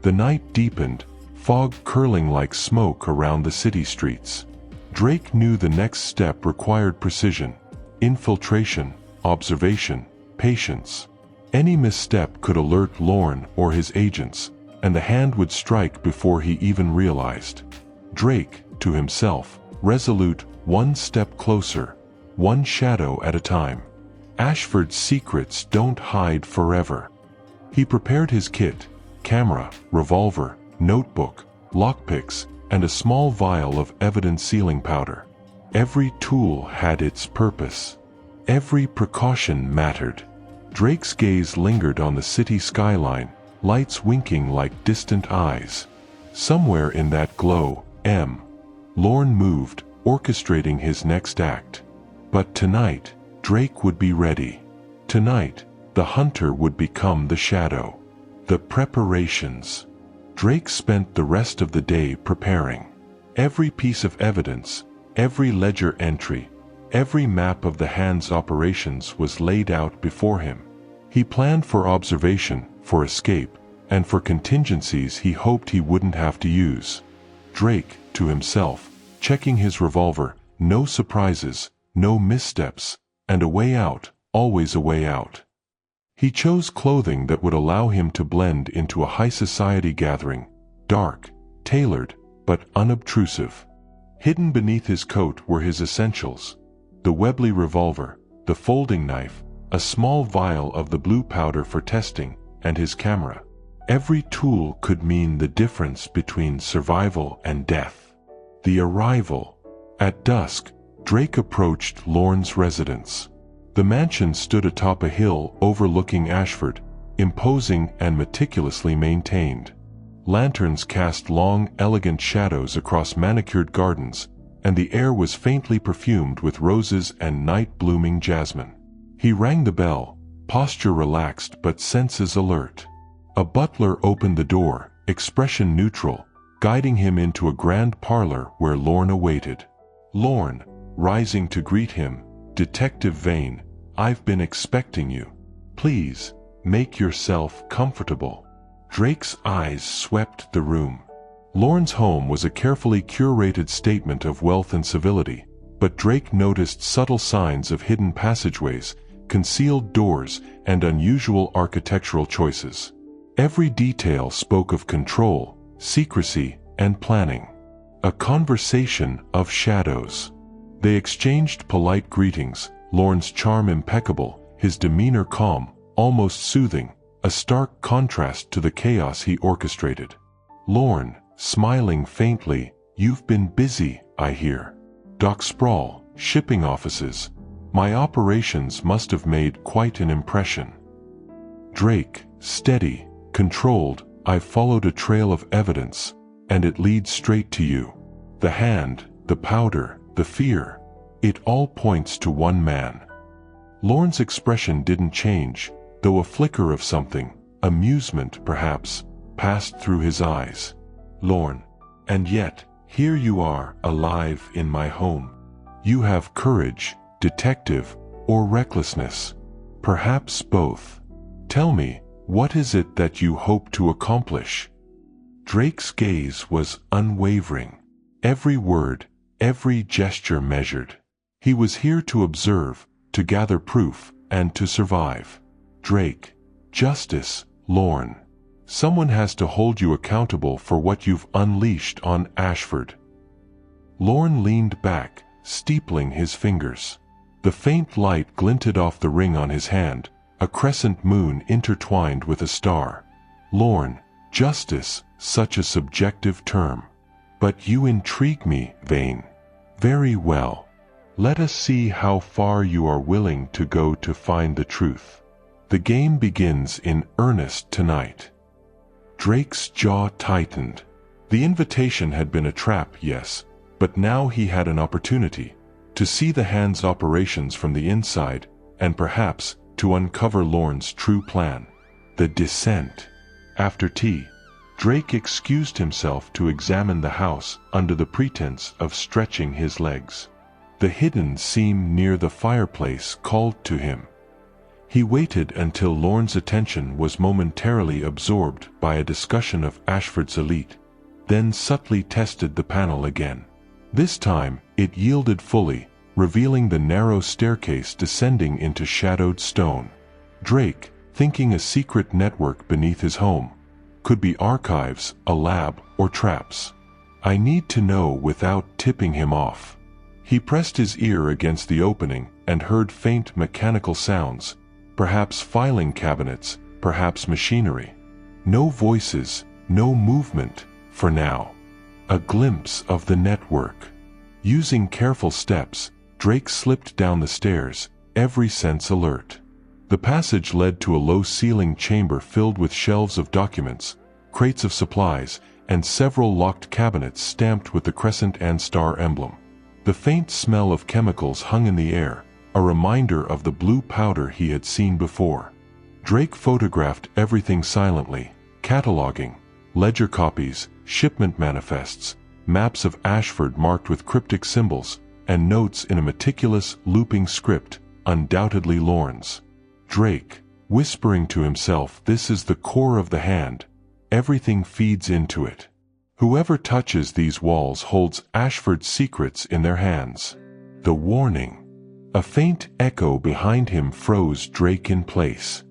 The night deepened, fog curling like smoke around the city streets. Drake knew the next step required precision, infiltration, observation, patience. Any misstep could alert Lorne or his agents, and the hand would strike before he even realized. Drake, to himself, resolute, one step closer, one shadow at a time. Ashford's secrets don't hide forever. He prepared his kit, camera, revolver, notebook, lockpicks, and a small vial of evidence sealing powder. Every tool had its purpose. Every precaution mattered. Drake's gaze lingered on the city skyline, lights winking like distant eyes. Somewhere in that glow, Lorne moved, orchestrating his next act. But tonight, Drake would be ready. Tonight, the hunter would become the shadow. The preparations. Drake spent the rest of the day preparing. Every piece of evidence, every ledger entry, every map of the hand's operations was laid out before him. He planned for observation, for escape, and for contingencies he hoped he wouldn't have to use. Drake, to himself, checking his revolver, no surprises, no missteps, and a way out, always a way out. He chose clothing that would allow him to blend into a high society gathering, dark, tailored, but unobtrusive. Hidden beneath his coat were his essentials: the Webley revolver, the folding knife, a small vial of the blue powder for testing, and his camera. Every tool could mean the difference between survival and death. The arrival. At dusk, Drake approached Lorne's residence. The mansion stood atop a hill overlooking Ashford, imposing and meticulously maintained. Lanterns cast long, elegant shadows across manicured gardens, and the air was faintly perfumed with roses and night-blooming jasmine. He rang the bell, posture relaxed but senses alert. A butler opened the door, expression neutral, guiding him into a grand parlor where Lorne awaited. Lorne, rising to greet him, "Detective Vane, I've been expecting you. Please, make yourself comfortable." Drake's eyes swept the room. Lorne's home was a carefully curated statement of wealth and civility, but Drake noticed subtle signs of hidden passageways, concealed doors, and unusual architectural choices. Every detail spoke of control, secrecy, and planning. A conversation of shadows. They exchanged polite greetings, Lorne's charm impeccable, his demeanor calm, almost soothing, a stark contrast to the chaos he orchestrated. Lorne, smiling faintly, "You've been busy, I hear. Dock sprawl, shipping offices. My operations must have made quite an impression." Drake, steady, controlled, "I've followed a trail of evidence, and it leads straight to you. The hand, the powder, the fear. It all points to one man." Lorne's expression didn't change, though a flicker of something, amusement perhaps, passed through his eyes. "Lorne, and yet, here you are, alive in my home. You have courage, detective, or recklessness. Perhaps both. Tell me, what is it that you hope to accomplish?" Drake's gaze was unwavering. Every word, every gesture measured. He was here to observe, to gather proof, and to survive. "Drake, justice, Lorne. Someone has to hold you accountable for what you've unleashed on Ashford." Lorne leaned back, steepling his fingers. The faint light glinted off the ring on his hand, a crescent moon intertwined with a star. "Lorne, justice, such a subjective term. But you intrigue me, Vane. Very well. Let us see how far you are willing to go to find the truth. The game begins in earnest tonight." Drake's jaw tightened. The invitation had been a trap, yes, but now he had an opportunity to see the hand's operations from the inside, and perhaps to uncover Lorne's true plan. The descent. After tea, Drake excused himself to examine the house under the pretense of stretching his legs. The hidden seam near the fireplace called to him. He waited until Lorne's attention was momentarily absorbed by a discussion of Ashford's elite, then subtly tested the panel again. This time, it yielded fully, revealing the narrow staircase descending into shadowed stone. Drake, thinking a secret network beneath his home, could be archives, a lab, or traps. "I need to know without tipping him off." He pressed his ear against the opening and heard faint mechanical sounds, perhaps filing cabinets, perhaps machinery. No voices, no movement, for now. A glimpse of the network. Using careful steps, Drake slipped down the stairs, every sense alert. The passage led to a low-ceilinged chamber filled with shelves of documents, crates of supplies, and several locked cabinets stamped with the crescent and star emblem. The faint smell of chemicals hung in the air, a reminder of the blue powder he had seen before. Drake photographed everything silently, cataloging, ledger copies, shipment manifests, maps of Ashford marked with cryptic symbols, and notes in a meticulous, looping script, undoubtedly Lorne's. Drake, whispering to himself, "This is the core of the hand. Everything feeds into it. Whoever touches these walls holds Ashford's secrets in their hands." The warning. A faint echo behind him froze Drake in place.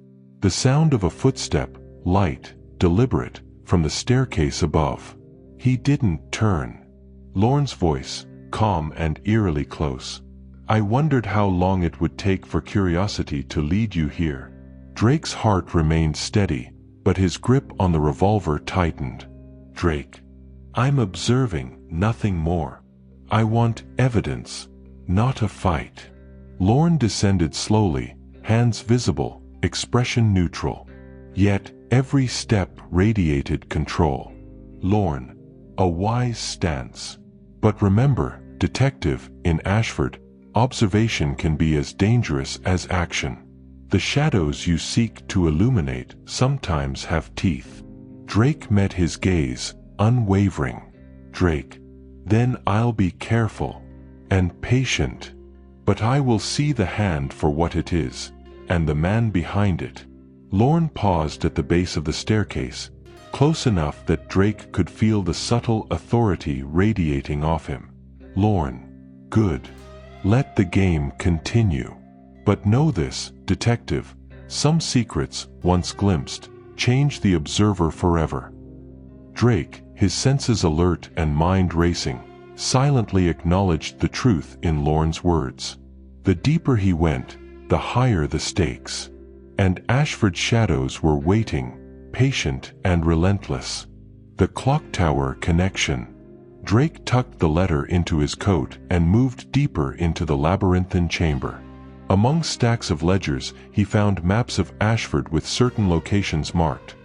The sound of a footstep, light, deliberate, from the staircase above. He didn't turn. Lorne's voice, calm and eerily close. "I wondered how long it would take for curiosity to lead you here." Drake's heart remained steady, but his grip on the revolver tightened. "Drake, I'm observing, nothing more. I want evidence, not a fight." Lorne descended slowly, hands visible, expression neutral. Yet every step radiated control. "Lorne, a wise stance. But remember, detective, in Ashford, observation can be as dangerous as action. The shadows you seek to illuminate sometimes have teeth." Drake met his gaze, unwavering. "Drake, then I'll be careful and patient. But I will see the hand for what it is, and the man behind it." Lorne paused at the base of the staircase, close enough that Drake could feel the subtle authority radiating off him. "Lorne, good. Let the game continue. But know this, detective, some secrets, once glimpsed, change the observer forever." Drake, his senses alert and mind racing, silently acknowledged the truth in Lorne's words. The deeper he went, the higher the stakes. And Ashford's shadows were waiting, patient and relentless. The clock tower connection. Drake tucked the letter into his coat and moved deeper into the labyrinthine chamber. Among stacks of ledgers, he found maps of Ashford with certain locations marked.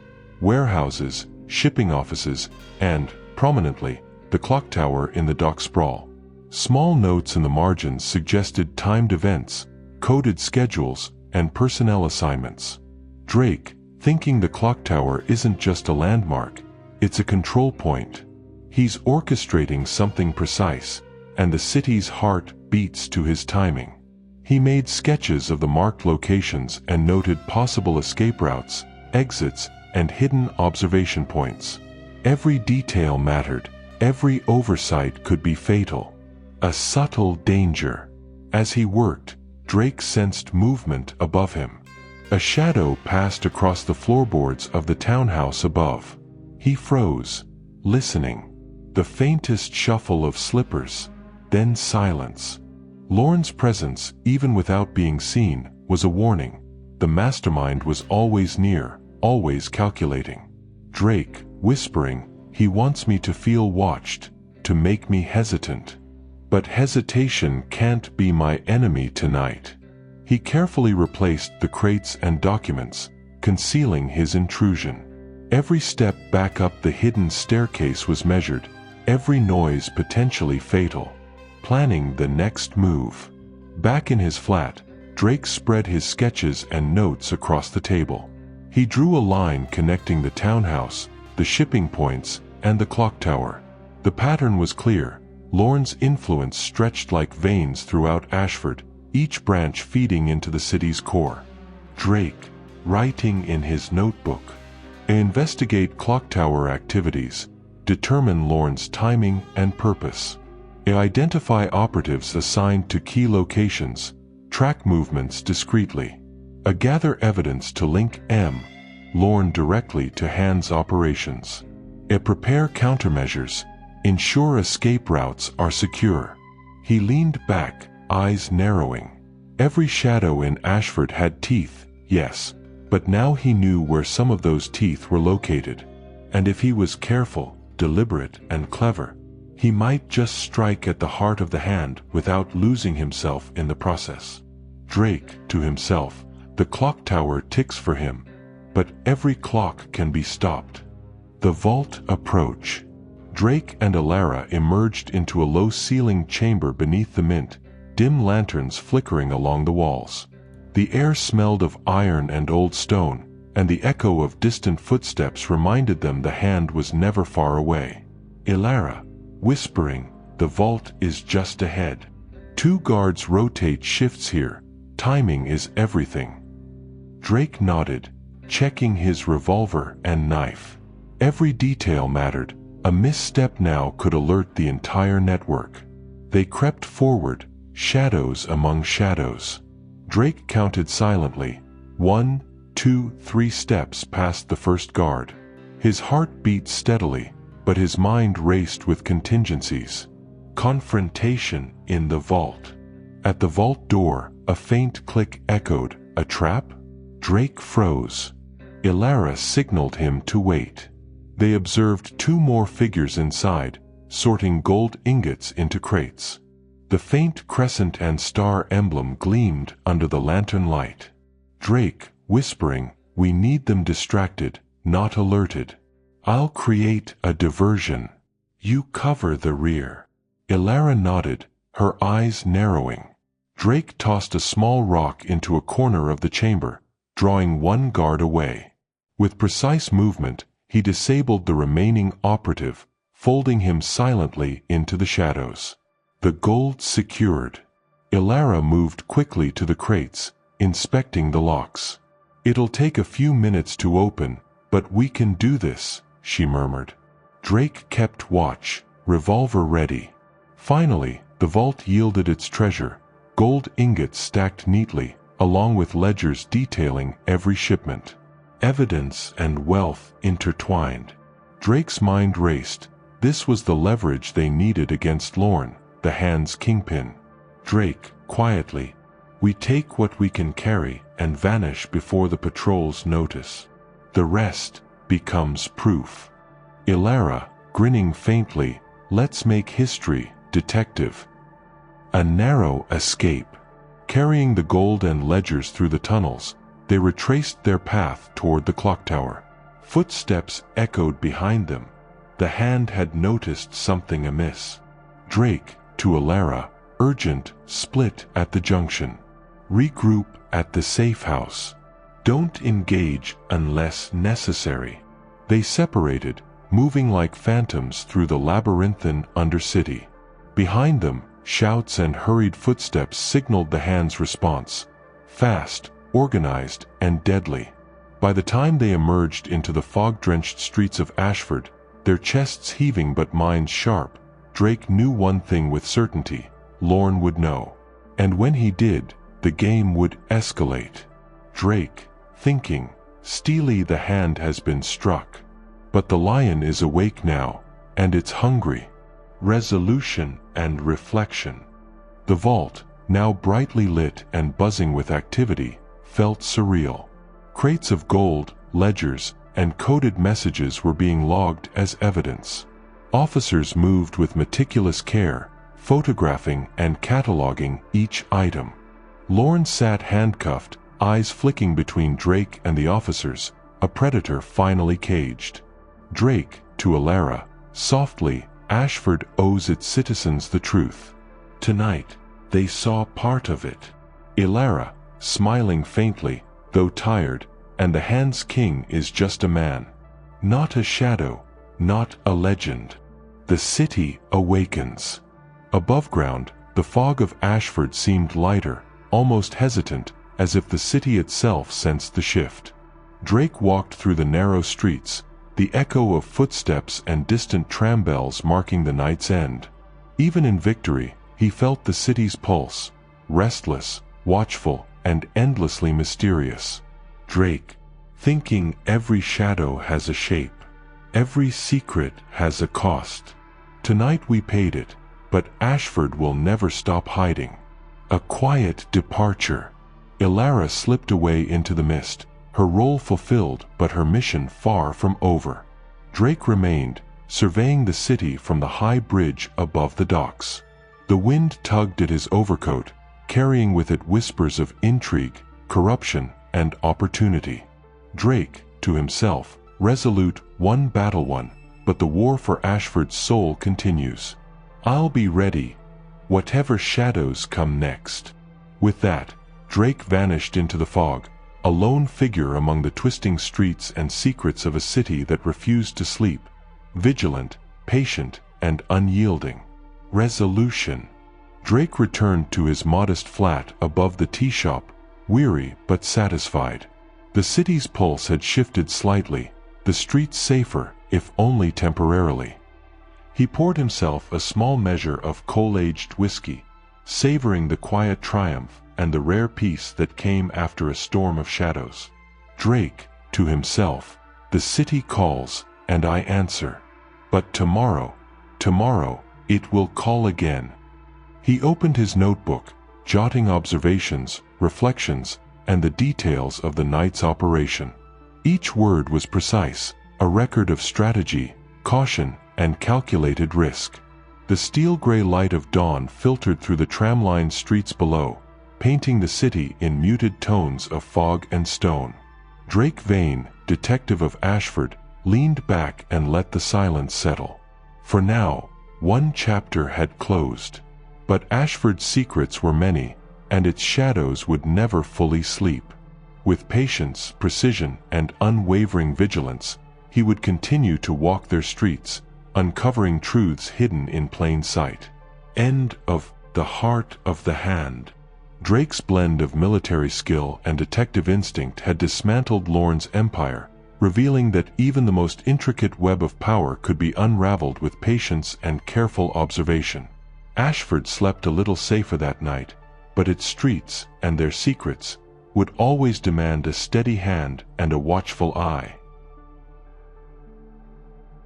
Warehouses, shipping offices, and, prominently, the clock tower in the dock sprawl. Small notes in the margins suggested timed events, coded schedules, and personnel assignments. Drake, thinking the clock tower isn't just a landmark, it's a control point. He's orchestrating something precise, and the city's heart beats to his timing. He made sketches of the marked locations and noted possible escape routes, exits, and hidden observation points. Every detail mattered. Every oversight could be fatal. A subtle danger. As he worked, Drake sensed movement above him. A shadow passed across the floorboards of the townhouse above. He froze, listening. The faintest shuffle of slippers, then silence. Lorne's presence, even without being seen, was a warning. The mastermind was always near, always calculating. Drake, whispering, "He wants me to feel watched, to make me hesitant. But hesitation can't be my enemy tonight." He carefully replaced the crates and documents, concealing his intrusion. Every step back up the hidden staircase was measured, every noise potentially fatal. Planning the next move. Back in his flat, Drake spread his sketches and notes across the table. He drew a line connecting the townhouse, the shipping points, and the clock tower. The pattern was clear. Lorne's influence stretched like veins throughout Ashford, each branch feeding into the city's core. Drake, writing in his notebook. Investigate clock tower activities. Determine Lorne's timing and purpose. Identify operatives assigned to key locations. Track movements discreetly. Gather evidence to link Lorne directly to Hand's operations. Prepare countermeasures. Ensure escape routes are secure. He leaned back, eyes narrowing. Every shadow in Ashford had teeth, yes, but now he knew where some of those teeth were located. And if he was careful, deliberate, and clever, he might just strike at the heart of the hand without losing himself in the process. Drake, to himself, the clock tower ticks for him, but every clock can be stopped. The vault approach. Drake and Alara emerged into a low-ceilinged chamber beneath the mint, dim lanterns flickering along the walls. The air smelled of iron and old stone, and the echo of distant footsteps reminded them the hand was never far away. Alara, whispering, "The vault is just ahead. 2 guards rotate shifts here. Timing is everything." Drake nodded, checking his revolver and knife. Every detail mattered. A misstep now could alert the entire network. They crept forward, shadows among shadows. Drake counted silently. 1, 2, 3 steps past the first guard. His heart beat steadily, but his mind raced with contingencies. Confrontation in the vault. At the vault door, a faint click echoed. A trap? Drake froze. Alara signaled him to wait. They observed 2 more figures inside, sorting gold ingots into crates. The faint crescent and star emblem gleamed under the lantern light. Drake, whispering, "We need them distracted, not alerted. I'll create a diversion. You cover the rear." Alara nodded, her eyes narrowing. Drake tossed a small rock into a corner of the chamber, drawing 1 guard away. With precise movement, he disabled the remaining operative, folding him silently into the shadows. The gold secured. Alara moved quickly to the crates, inspecting the locks. "It'll take a few minutes to open, but we can do this," she murmured. Drake kept watch, revolver ready. Finally, the vault yielded its treasure, gold ingots stacked neatly, along with ledgers detailing every shipment. Evidence and wealth intertwined. Drake's mind raced. This was the leverage they needed against Lorne, the Hand's kingpin. Drake, quietly, "We take what we can carry and vanish before the patrols notice. The rest becomes proof." Ilara, grinning faintly, "Let's make history, detective." A narrow escape. Carrying the gold and ledgers through the tunnels, they retraced their path toward the clock tower. Footsteps echoed behind them. The Hand had noticed something amiss. Drake, to Ilara, "Urgent, split at the junction. Regroup at the safe house. Don't engage unless necessary." They separated, moving like phantoms through the labyrinthine undercity. Behind them, shouts and hurried footsteps signaled the Hand's response. Fast, organized, and deadly. By the time they emerged into the fog-drenched streets of Ashford, their chests heaving but minds sharp, Drake knew one thing with certainty: Lorne would know. And when he did, the game would escalate. Drake, thinking, steely, the Hand has been struck. But the lion is awake now, and it's hungry. Resolution and reflection. The vault, now brightly lit and buzzing with activity, felt surreal. Crates of gold, ledgers, and coded messages were being logged as evidence. Officers moved with meticulous care, photographing and cataloging each item. Lorne sat handcuffed, eyes flicking between Drake and the officers, a predator finally caged. Drake, to Ilara, softly, "Ashford owes its citizens the truth." Tonight, they saw part of it. Ilara, smiling faintly, though tired, "And the Hand's king is just a man. Not a shadow, not a legend." The city awakens. Above ground, the fog of Ashford seemed lighter, almost hesitant, as if the city itself sensed the shift. Drake walked through the narrow streets, the echo of footsteps and distant tram bells marking the night's end. Even in victory, he felt the city's pulse, restless, watchful, and endlessly mysterious. Drake, thinking, every shadow has a shape. Every secret has a cost. Tonight we paid it, but Ashford will never stop hiding. A quiet departure. Ilara slipped away into the mist, her role fulfilled but her mission far from over. Drake remained, surveying the city from the high bridge above the docks. The wind tugged at his overcoat, carrying with it whispers of intrigue, corruption, and opportunity. Drake, to himself, resolute, one battle won, but the war for Ashford's soul continues. I'll be ready, whatever shadows come next. With that, Drake vanished into the fog, a lone figure among the twisting streets and secrets of a city that refused to sleep, vigilant, patient, and unyielding. Resolution. Drake returned to his modest flat above the tea shop, weary but satisfied. The city's pulse had shifted slightly, the streets safer, if only temporarily. He poured himself a small measure of coal-aged whiskey, savoring the quiet triumph and the rare peace that came after a storm of shadows. Drake, to himself, the city calls, and I answer. But tomorrow, it will call again. He opened his notebook, jotting observations, reflections, and the details of the night's operation. Each word was precise, a record of strategy, caution, and calculated risk. The steel-gray light of dawn filtered through the tram-lined streets below, painting the city in muted tones of fog and stone. Drake Vane, detective of Ashford, leaned back and let the silence settle. For now, one chapter had closed. But Ashford's secrets were many, and its shadows would never fully sleep. With patience, precision, and unwavering vigilance, he would continue to walk their streets, uncovering truths hidden in plain sight. End of The Heart of the Hand. Drake's blend of military skill and detective instinct had dismantled Lorne's empire, revealing that even the most intricate web of power could be unraveled with patience and careful observation. Ashford slept a little safer that night, but its streets and their secrets would always demand a steady hand and a watchful eye.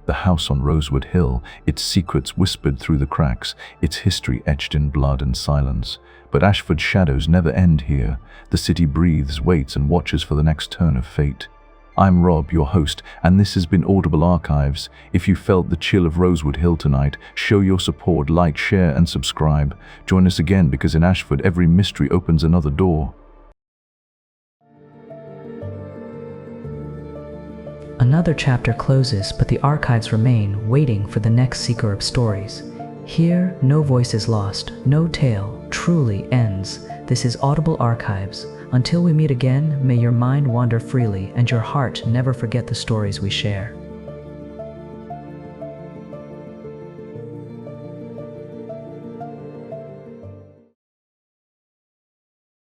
The house on Roseward Hill, its secrets whispered through the cracks, its history etched in blood and silence. But Ashford's shadows never end here. The city breathes, waits, and watches for the next turn of fate. I'm Rob, your host, and this has been Audible Archives. If you felt the chill of Roseward Hill tonight, show your support, like, share, and subscribe. Join us again, because in Ashford, every mystery opens another door. Another chapter closes, but the archives remain, waiting for the next seeker of stories. Here, no voice is lost, no tale truly ends. This is Audible Archives. Until we meet again, may your mind wander freely and your heart never forget the stories we share.